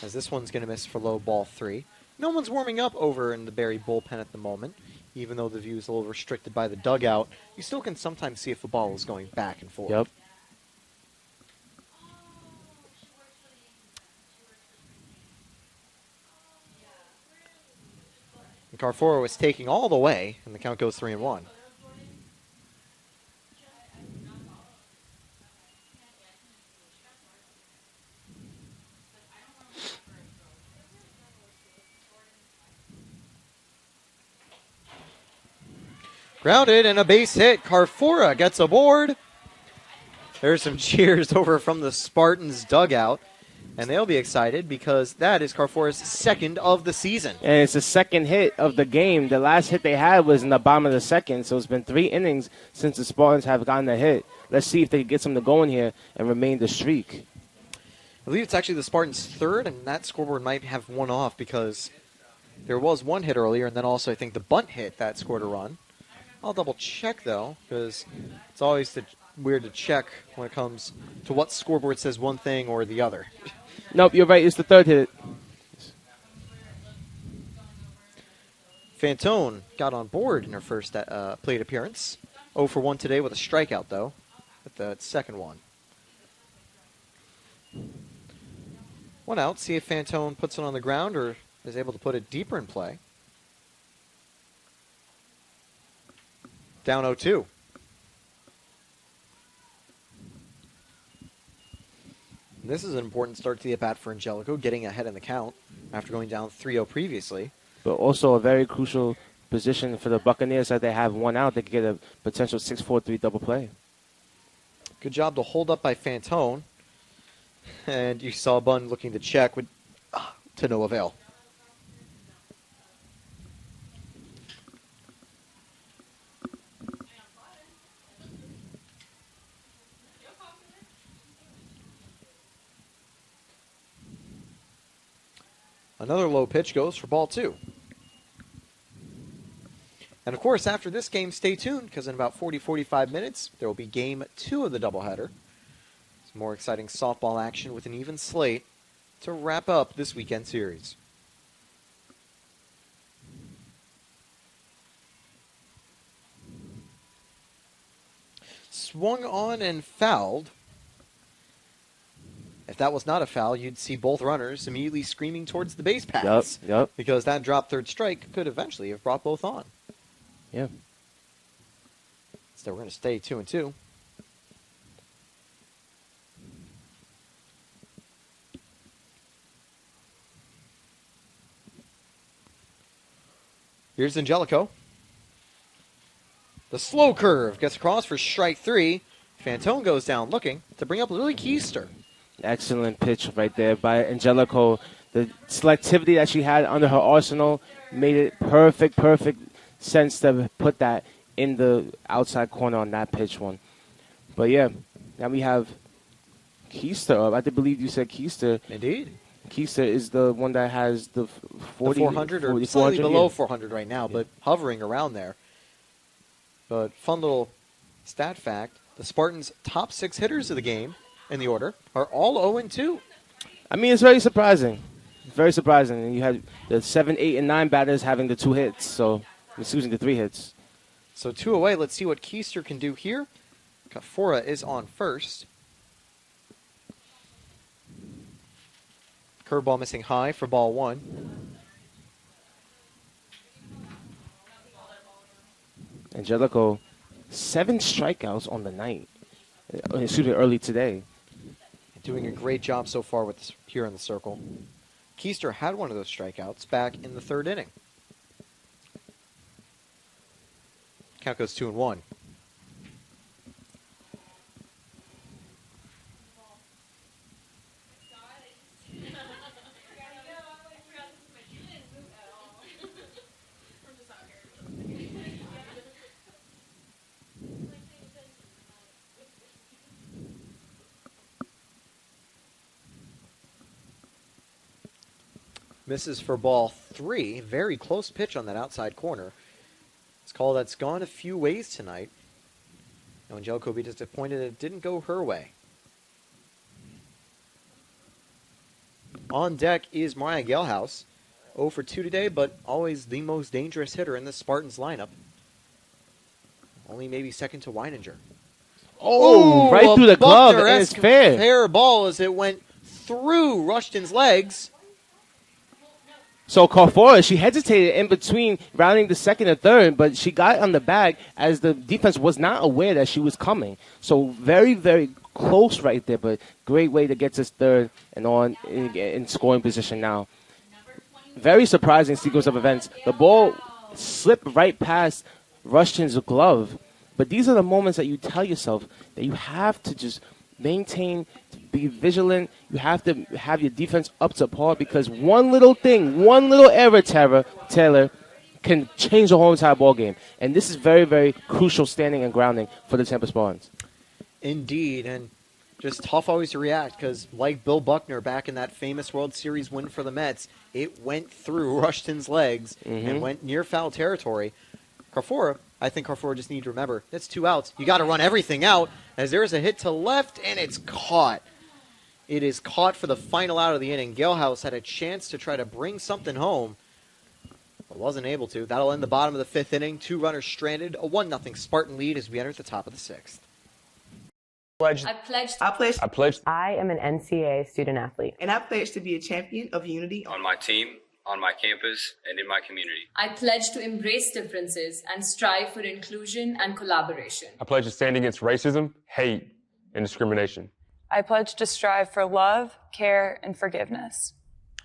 [SPEAKER 3] as this one's going to miss for low ball 3. No one's warming up over in the Barry bullpen at the moment. Even though the view is a little restricted by the dugout, you still can sometimes see if the ball is going back and forth.
[SPEAKER 4] Yep.
[SPEAKER 3] And Carfora was taking all the way, and the count goes 3-1. Grounded and a base hit. Carfora gets aboard. There's some cheers over from the Spartans dugout. And they'll be excited because that is Carfora's second of the season.
[SPEAKER 4] And it's the second hit of the game. The last hit they had was in the bottom of the second, so it's been 3 innings since the Spartans have gotten a hit. Let's see if they can get something going here and remain the streak.
[SPEAKER 3] I believe it's actually the Spartans' third, and that scoreboard might have one off because there was one hit earlier, and then also I think the bunt hit that scored a run. I'll double check, though, because it's always weird to check when it comes to what scoreboard says one thing or the other.
[SPEAKER 4] Nope, you're right. It's the third hit.
[SPEAKER 3] Fantone got on board in her first plate appearance. 0 for 1 today with a strikeout, though, with the second one. 1 out. See if Fantone puts it on the ground or is able to put it deeper in play. Down 0-2. This is an important start to the at-bat for Angelico, getting ahead in the count after going down 3-0 previously.
[SPEAKER 4] But also a very crucial position for the Buccaneers that they have 1 out. They could get a potential 6-4-3 double play.
[SPEAKER 3] Good job to hold up by Fantone. And you saw Bunn looking to check to no avail. Another low pitch goes for ball 2. And, of course, after this game, stay tuned, because in about 40-45 minutes, there will be game 2 of the doubleheader. Some more exciting softball action with an even slate to wrap up this weekend series. Swung on and fouled. If that was not a foul, you'd see both runners immediately screaming towards the base paths.
[SPEAKER 4] Yep.
[SPEAKER 3] Because that drop third strike could eventually have brought both on.
[SPEAKER 4] Yeah.
[SPEAKER 3] So we're going to stay 2-2. Here's Angelico. The slow curve gets across for strike 3. Fantone goes down looking to bring up Lily Keister.
[SPEAKER 4] Excellent pitch right there by Angelico. The selectivity that she had under her arsenal made it perfect sense to put that in the outside corner on that pitch one. But yeah, now we have Keister up. I believe you said Keister.
[SPEAKER 3] Indeed.
[SPEAKER 4] Keister is the one that has the 40,
[SPEAKER 3] the 400 or slightly below 400 right now, but hovering around there. But fun little stat fact, the Spartans' top 6 hitters of the game in the order are all 0-2.
[SPEAKER 4] I mean, it's very surprising. Very surprising. And you had the 7, 8, and 9 batters having the 2 hits, so excuse me, the 3 hits.
[SPEAKER 3] So 2 away. Let's see what Keister can do here. Kafora is on first. Curveball missing high for ball 1.
[SPEAKER 4] Angelico, 7 strikeouts on the night. Excuse me, early today.
[SPEAKER 3] Doing a great job so far with here in the circle. Keister had one of those strikeouts back in the 3rd inning. Count goes 2-1. Misses for ball 3. Very close pitch on that outside corner. It's a call that's gone a few ways tonight. Now Angelico will be disappointed it didn't go her way. On deck is Mariah Gelhaus. 0 for 2 today, but always the most dangerous hitter in the Spartans lineup. Only maybe second to Weininger.
[SPEAKER 4] Oh, right through the glove, and it's fair.
[SPEAKER 3] Fair ball as it went through Rushton's legs.
[SPEAKER 4] So Carfora, she hesitated in between rounding the 2nd and 3rd, but she got on the bag as the defense was not aware that she was coming. So very, very close right there, but great way to get to 3rd and on in scoring position now. Very surprising sequence of events. The ball slipped right past Rushton's glove. But these are the moments that you tell yourself that you have to just maintain, be vigilant. You have to have your defense up to par because one little thing, one little error, Taylor, can change the whole entire ball game. And this is very, very crucial standing and grounding for the Tampa Spartans.
[SPEAKER 3] Indeed, and just tough always to react because, like Bill Buckner back in that famous World Series win for the Mets, it went through Rushton's legs and went near foul territory. I think Carfora just need to remember, that's 2 outs. You got to run everything out as there's a hit to left, and it's caught. It is caught for the final out of the inning. Galehouse had a chance to try to bring something home, but wasn't able to. That'll end the bottom of the 5th inning. 2 runners stranded, a 1-0 Spartan lead as we enter the top of the 6th.
[SPEAKER 8] I am an NCAA student athlete.
[SPEAKER 9] And I pledge to be a champion of unity
[SPEAKER 10] on my team, on my campus, and in my community.
[SPEAKER 11] I pledge to embrace differences and strive for inclusion and collaboration.
[SPEAKER 18] I pledge to stand against racism, hate, and discrimination.
[SPEAKER 12] I pledge to strive for love, care, and forgiveness.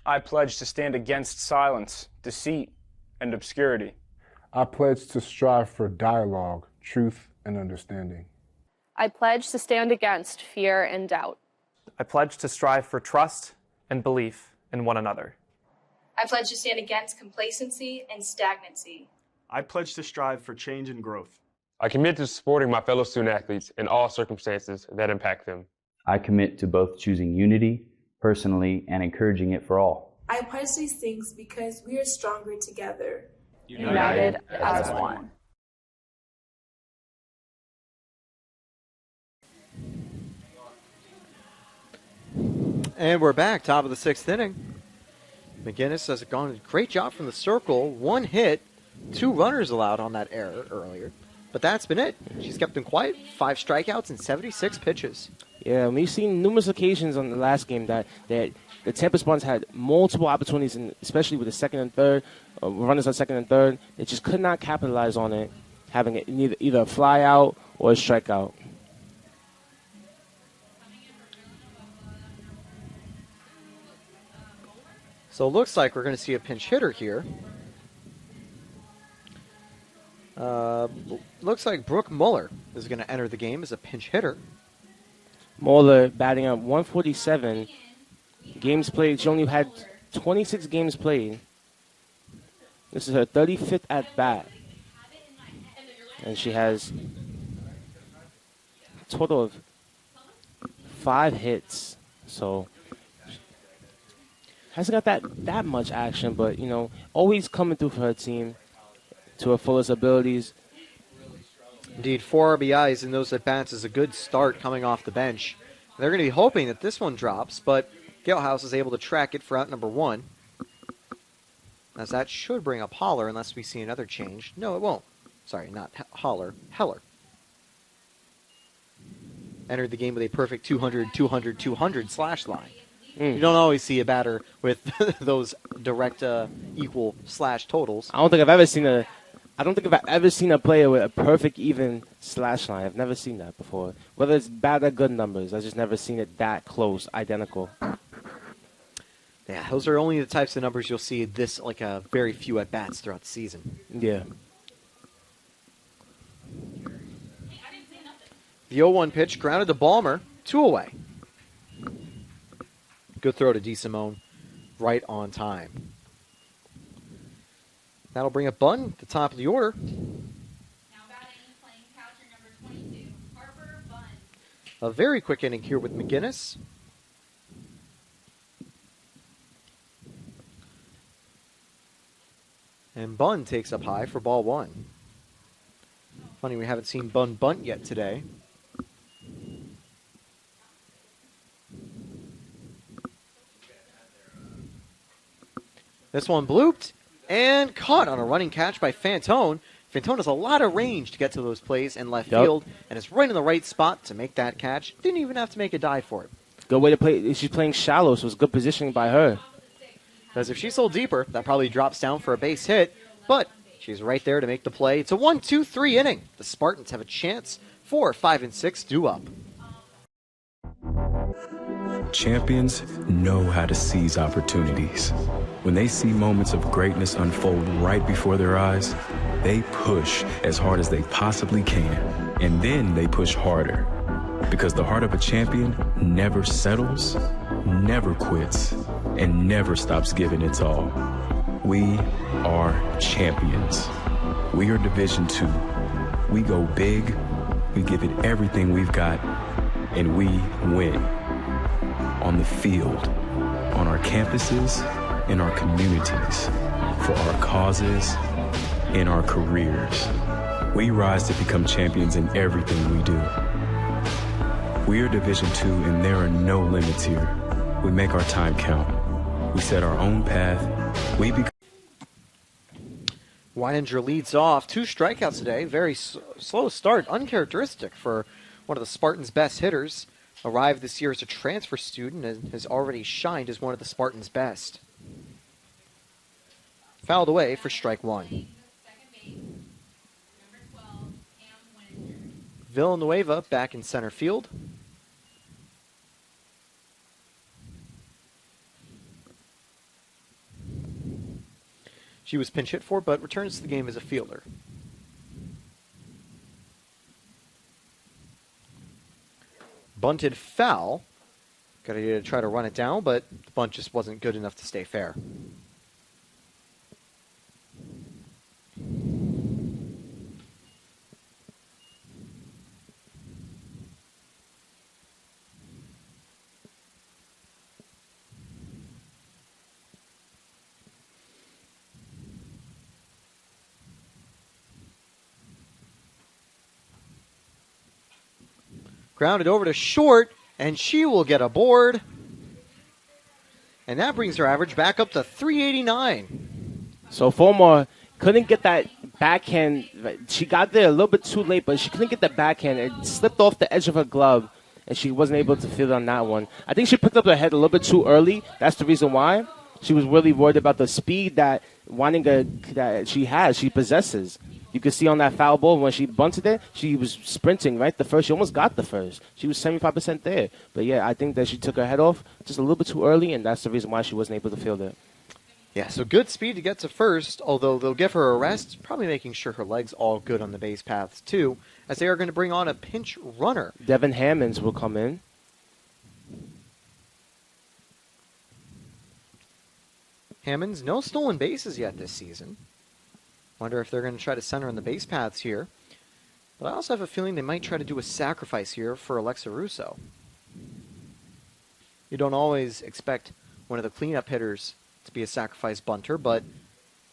[SPEAKER 7] I pledge to stand against silence, deceit, and obscurity.
[SPEAKER 13] I pledge to strive for dialogue, truth, and understanding.
[SPEAKER 14] I pledge to stand against fear and doubt.
[SPEAKER 15] I pledge to strive for trust and belief in one another.
[SPEAKER 16] I pledge to stand against complacency and stagnancy.
[SPEAKER 17] I pledge to strive for change and growth.
[SPEAKER 18] I commit to supporting my fellow student athletes in all circumstances that impact them.
[SPEAKER 19] I commit to both choosing unity personally and encouraging it for all.
[SPEAKER 20] I pledge these things because we are stronger together.
[SPEAKER 12] United as one.
[SPEAKER 3] And we're back, top of the 6th inning. McGinnis has gone a great job from the circle. 1 hit, 2 runners allowed on that error earlier. But that's been it. She's kept them quiet. 5 strikeouts and 76 pitches.
[SPEAKER 4] Yeah, we've seen numerous occasions on the last game that the Tampa Spartans had multiple opportunities, and especially with the second and third, runners on second and third. They just could not capitalize on it, having it either a fly out or a strikeout.
[SPEAKER 3] So it looks like we're going to see a pinch hitter here. Looks like Brooke Muller is going to enter the game as a pinch hitter.
[SPEAKER 4] Muller batting at 147. Games played. She only had 26 games played. This is her 35th at bat. And she has a total of 5 hits. So hasn't got that much action, but, always coming through for her team to her fullest abilities.
[SPEAKER 3] Indeed, 4 RBIs in those at-bats is a good start coming off the bench. They're going to be hoping that this one drops, but Galehouse is able to track it for out number 1. As that should bring up Holler unless we see another change. No, it won't. Sorry, not Holler. Heller. Entered the game with a perfect 200 slash line. You don't always see a batter with those direct equal slash totals.
[SPEAKER 4] I don't think I've ever seen a player with a perfect even slash line. I've never seen that before. Whether it's bad or good numbers, I've just never seen it that close, identical.
[SPEAKER 3] Yeah, those are only the types of numbers you'll see this like a very few at bats throughout the season.
[SPEAKER 4] Yeah.
[SPEAKER 3] The 0-1 pitch grounded to Balmer, 2 away. Good throw to DeSimone, right on time. That'll bring up Bunn at the top of the order.
[SPEAKER 6] Now batting, playing catcher number 22, Harper Bunn.
[SPEAKER 3] A very quick inning here with McGinnis. And Bunn takes up high for ball 1. Funny we haven't seen Bunn bunt yet today. This one blooped and caught on a running catch by Fantone. Fantone has a lot of range to get to those plays in left field, and is right in the right spot to make that catch. Didn't even have to make a dive for it.
[SPEAKER 4] Good way to play. She's playing shallow, so it's good positioning by her.
[SPEAKER 3] Because if she's a little deeper, that probably drops down for a base hit, but she's right there to make the play. It's a 1-2-3 inning. The Spartans have a chance. 4, 5, and 6 due up.
[SPEAKER 5] Champions know how to seize opportunities. When they see moments of greatness unfold right before their eyes, they push as hard as they possibly can, and then they push harder. Because the heart of a champion never settles, never quits, and never stops giving its all. We are champions. We are Division II. We go big, we give it everything we've got, and we win. On the field, on our campuses, in our communities, for our causes, in our careers. We rise to become champions in everything we do. We are Division II, and there are no limits here. We make our time count. We set our own path. We become...
[SPEAKER 3] Weininger leads off. 2 strikeouts today. Very slow start. Uncharacteristic for one of the Spartans' best hitters. Arrived this year as a transfer student and has already shined as one of the Spartans' best. Fouled away for strike 1. Villanueva back in center field. She was pinch hit for, but returns to the game as a fielder. Bunted foul. Got to try to run it down, but the bunt just wasn't good enough to stay fair. Grounded over to short, and she will get a board. And that brings her average back up to 389.
[SPEAKER 4] So Fulmar couldn't get that backhand. She got there a little bit too late, but she couldn't get that backhand. It slipped off the edge of her glove, and she wasn't able to field on that one. I think she picked up her head a little bit too early. That's the reason why. She was really worried about the speed that Weininger that she has, she possesses. You could see on that foul ball when she bunted it, she was sprinting, right? The first, she almost got the first. She was 75% there. But, yeah, I think that she took her head off just a little bit too early, and that's the reason why she wasn't able to field it.
[SPEAKER 3] Yeah, so good speed to get to first, although they'll give her a rest, probably making sure her leg's all good on the base paths, too, as they are going to bring on a pinch runner.
[SPEAKER 4] Devin Hammonds will come in.
[SPEAKER 3] Hammonds, no stolen bases yet this season. Wonder if they're going to try to center on the base paths here. But I also have a feeling they might try to do a sacrifice here for Alexa Russo. You don't always expect one of the cleanup hitters to be a sacrifice bunter, but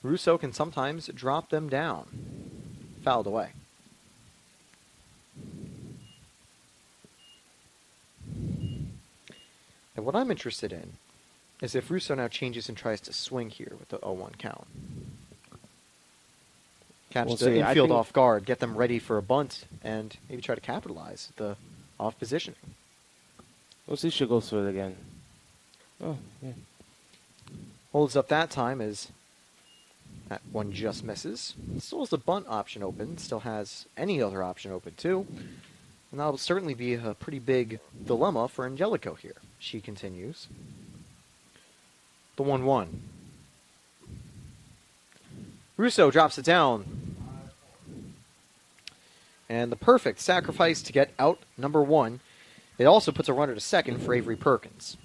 [SPEAKER 3] Russo can sometimes drop them down. Fouled away. And what I'm interested in is if Russo now changes and tries to swing here with the 0-1 count. Catch the infield off guard, get them ready for a bunt, and maybe try to capitalize the off positioning.
[SPEAKER 4] We'll see if she goes through it again. Oh, yeah.
[SPEAKER 3] Holds up that time as that one just misses. Still has the bunt option open, still has any other option open too. And that'll certainly be a pretty big dilemma for Angelico here. She continues. The 1-1. Russo drops it down. And the perfect sacrifice to get out number 1. It also puts a runner to second for Avery Perkins.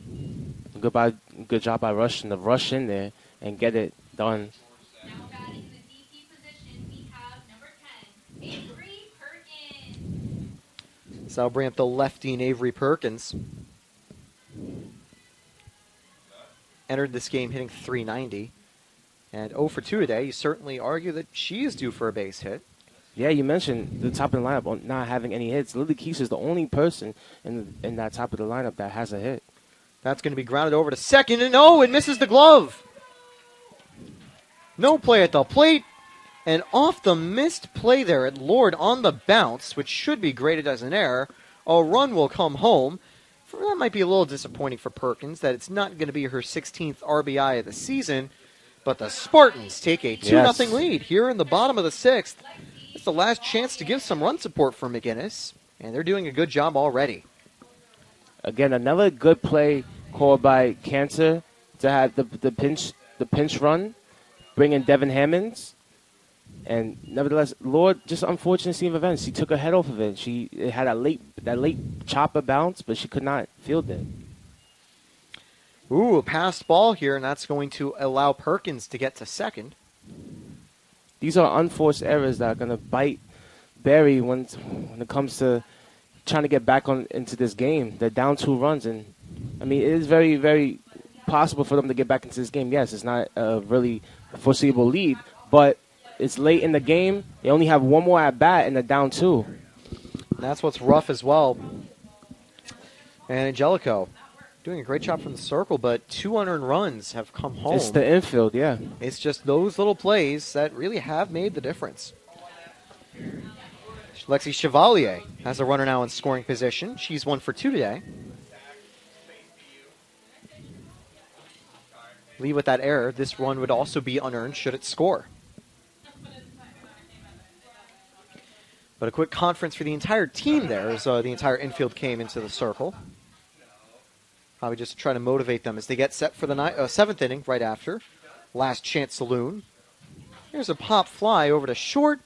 [SPEAKER 4] Good job by rushing the rush in there and get it done.
[SPEAKER 6] Now batting in the DP position, we have number 10, Avery Perkins.
[SPEAKER 3] So I'll bring up the lefty in Avery Perkins. Entered this game hitting .390. And 0 for 2 today. You certainly argue that she is due for a base hit.
[SPEAKER 4] Yeah, you mentioned the top of the lineup not having any hits. Lily Keese is the only person in that top of the lineup that has a hit.
[SPEAKER 3] That's going to be grounded over to second, and it misses the glove. No play at the plate, and off the missed play there at Lord on the bounce, which should be graded as an error, a run will come home. That might be a little disappointing for Perkins, that it's not going to be her 16th RBI of the season, but the Spartans take a 2-0 lead here in the bottom of the 6th. It's the last chance to give some run support for McGinnis, and they're doing a good job already.
[SPEAKER 4] Again, another good play called by Cancer to have the pinch run, bring in Devin Hammonds. And nevertheless, Lord, just unfortunate scene of events. She took her head off of it. It had that late chopper bounce, but she could not field it.
[SPEAKER 3] Ooh, a passed ball here, and that's going to allow Perkins to get to second.
[SPEAKER 4] These are unforced errors that are going to bite Barry when it comes to trying to get back into this game. They're down 2 runs, and I mean, it is very, very possible for them to get back into this game. Yes, it's not a really foreseeable lead, but it's late in the game. They only have one more at bat, and they're down 2.
[SPEAKER 3] And that's what's rough as well. And Angelico doing a great job from the circle, but 2 unearned runs have come home.
[SPEAKER 4] It's the infield, yeah.
[SPEAKER 3] It's just those little plays that really have made the difference. Lexi Chevalier has a runner now in scoring position. She's 1 for 2 today. Lee with that error. This run would also be unearned should it score. But a quick conference for the entire team there as the entire infield came into the circle. Probably just to try to motivate them as they get set for the 7th inning right after. Last chance saloon. Here's a pop fly over to short.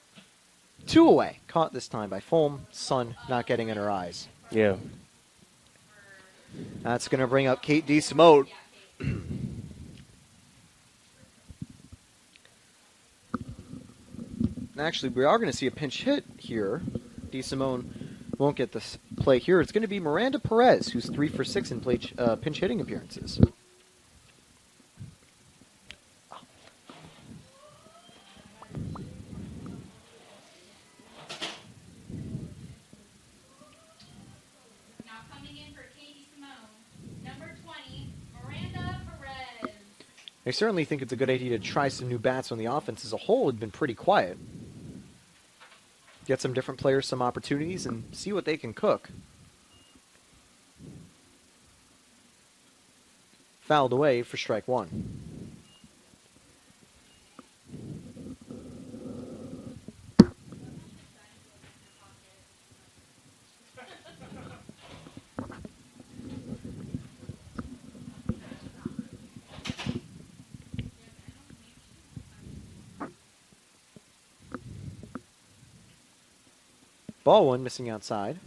[SPEAKER 3] 2 away. Caught this time by Fulm. Sun not getting in her eyes.
[SPEAKER 4] Yeah.
[SPEAKER 3] That's going to bring up Kate DeSimone. Actually, we are going to see a pinch hit here. DeSimone won't get this play here. It's going to be Miranda Perez, who's 3 for 6 in pinch hitting appearances. I certainly think it's a good idea to try some new bats when the offense as a whole had been pretty quiet. Get some different players some opportunities and see what they can cook. Fouled away for strike 1. Ball 1 missing outside.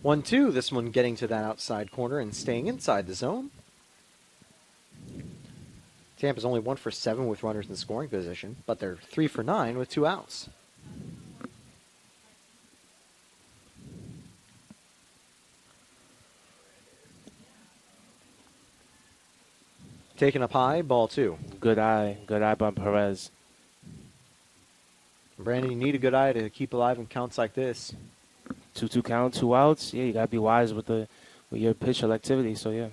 [SPEAKER 3] One, 2. This one getting to that outside corner and staying inside the zone. Tampa's only 1 for 7 with runners in scoring position, but they're 3 for 9 with 2 outs. Taken up high, ball 2.
[SPEAKER 4] Good eye by Perez.
[SPEAKER 3] Brandon, you need a good eye to keep alive in counts like this.
[SPEAKER 4] 2-2 count, 2 outs. Yeah, you gotta be wise with your pitch selectivity. So yeah.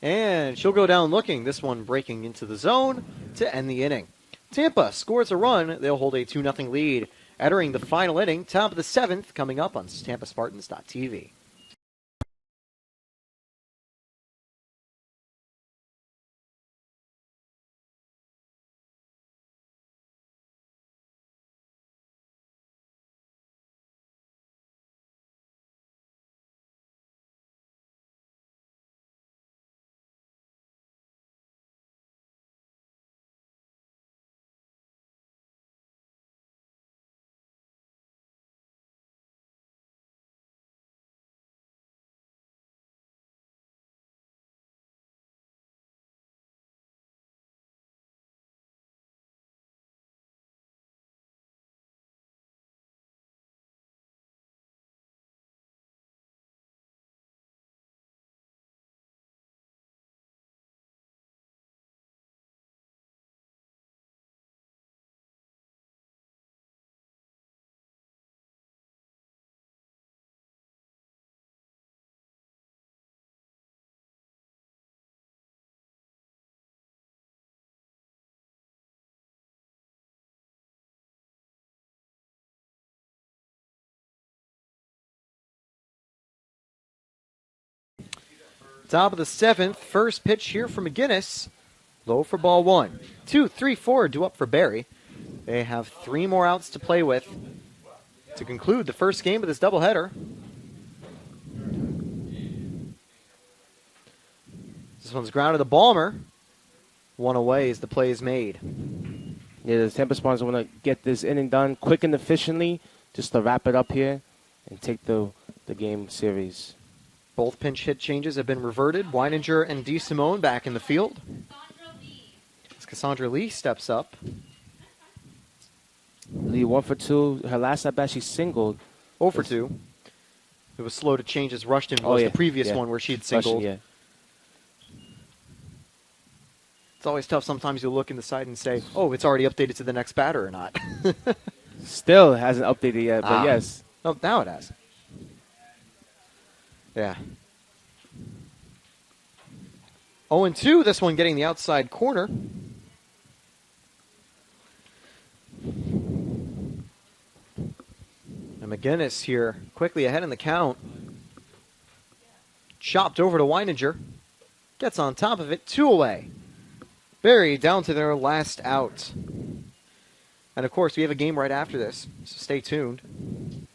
[SPEAKER 3] And she'll go down looking. This one breaking into the zone to end the inning. Tampa scores a run. They'll hold a 2-0 lead. Entering the final inning, top of the 7th, coming up on TampaSpartans.tv. Top of the 7th, first pitch here from McGinnis. Low for ball 1. 2, 3, 4 due up for Barry. They have 3 more outs to play with to conclude the first game of this doubleheader. This one's grounded to Balmer. 1 away as the play is made.
[SPEAKER 4] Yeah, the Tampa Spartans want to get this inning done quick and efficiently just to wrap it up here and take the game series.
[SPEAKER 3] Both pinch hit changes have been reverted. Weininger and DeSimone back in the field. As Cassandra Lee steps up.
[SPEAKER 4] Lee 1 for 2. Her last at bat, she singled.
[SPEAKER 3] 0 for 2. It was slow to change as Rushton was the previous one where she had singled.
[SPEAKER 4] Rushton,
[SPEAKER 3] It's always tough. Sometimes you look in the side and say, oh, it's already updated to the next batter or not.
[SPEAKER 4] Still hasn't updated yet, but yes.
[SPEAKER 3] No, now it has. Yeah. 0-2, this one getting the outside corner. And McGinnis here quickly ahead in the count. Chopped over to Weininger. Gets on top of it, 2 away. Barry down to their last out. And of course, we have a game right after this, so stay tuned.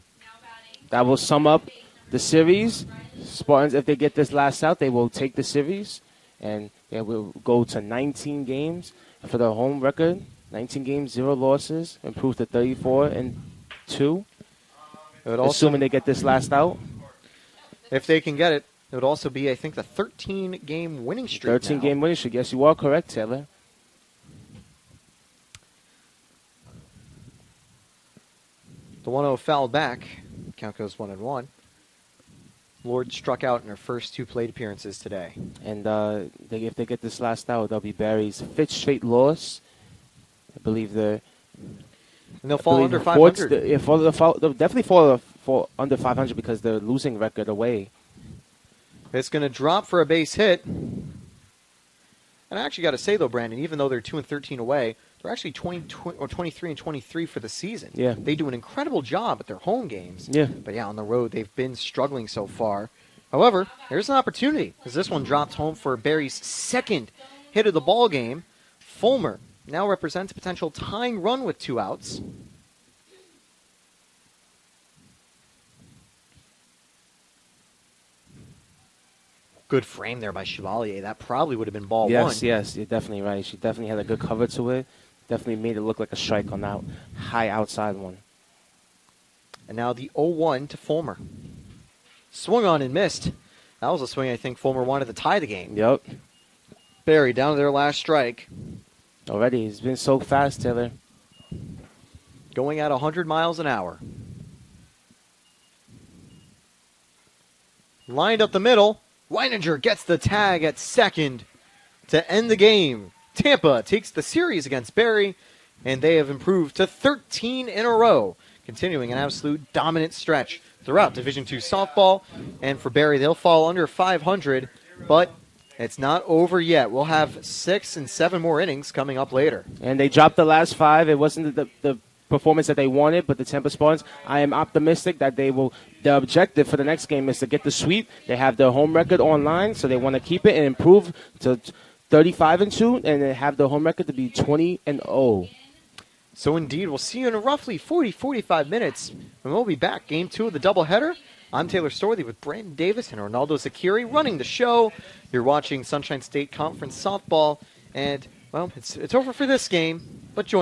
[SPEAKER 4] That will sum up the series. Spartans, if they get this last out, they will take the series. And they will go to 19 games for their home record. 19 games, 0 losses, improve to 34-2. Assuming they get this last out.
[SPEAKER 3] If they can get it, it would also be, I think, the 13-game winning streak.
[SPEAKER 4] 13-game winning streak. Yes, you are correct, Taylor.
[SPEAKER 3] The 1-0 fouled back. Count goes 1-1. Lord struck out in her first 2 plate appearances today.
[SPEAKER 4] And if they get this last out, that'll be Barry's 5th straight loss. I believe
[SPEAKER 3] and they'll fall under 500.
[SPEAKER 4] They'll definitely fall under 500 because they're losing record away.
[SPEAKER 3] It's going to drop for a base hit. And I actually got to say, though, Brandon, even though they're 2-13 away, they're actually 23-23 for the season.
[SPEAKER 4] Yeah.
[SPEAKER 3] They do an incredible job at their home games.
[SPEAKER 4] Yeah.
[SPEAKER 3] But, on the road, they've been struggling so far. However, there's an opportunity, as this one dropped home for Barry's 2nd hit of the ball game. Fulmer now represents a potential tying run with 2 outs. Good frame there by Chevalier. That probably would have been ball 1.
[SPEAKER 4] Yes, you're definitely right. She definitely had a good cover to it. Definitely made it look like a strike on that high outside one.
[SPEAKER 3] And now the 0-1 to Fulmer. Swung on and missed. That was a swing I think Fulmer wanted to tie the game.
[SPEAKER 4] Yep.
[SPEAKER 3] Barry down to their last strike.
[SPEAKER 4] Already, he's been so fast, Taylor.
[SPEAKER 3] Going at 100 miles an hour. Lined up the middle. Weininger gets the tag at 2nd to end the game. Tampa takes the series against Barry, and they have improved to 13 in a row, continuing an absolute dominant stretch throughout Division II softball. And for Barry, they'll fall under 500, but it's not over yet. We'll have 6 and 7 more innings coming up later.
[SPEAKER 4] And they dropped the last 5. It wasn't the performance that they wanted, but the Tampa Spartans, I am optimistic that they will. The objective for the next game is to get the sweep. They have their home record online, so they want to keep it and improve to 35-2, and they have the home record to be 20-0.
[SPEAKER 3] So indeed, we'll see you in roughly 40-45 minutes, and we'll be back. Game 2 of the doubleheader. I'm Taylor Storley with Brandon Davis and Ronaldo Zakiri running the show. You're watching Sunshine State Conference softball, and well, it's over for this game, but join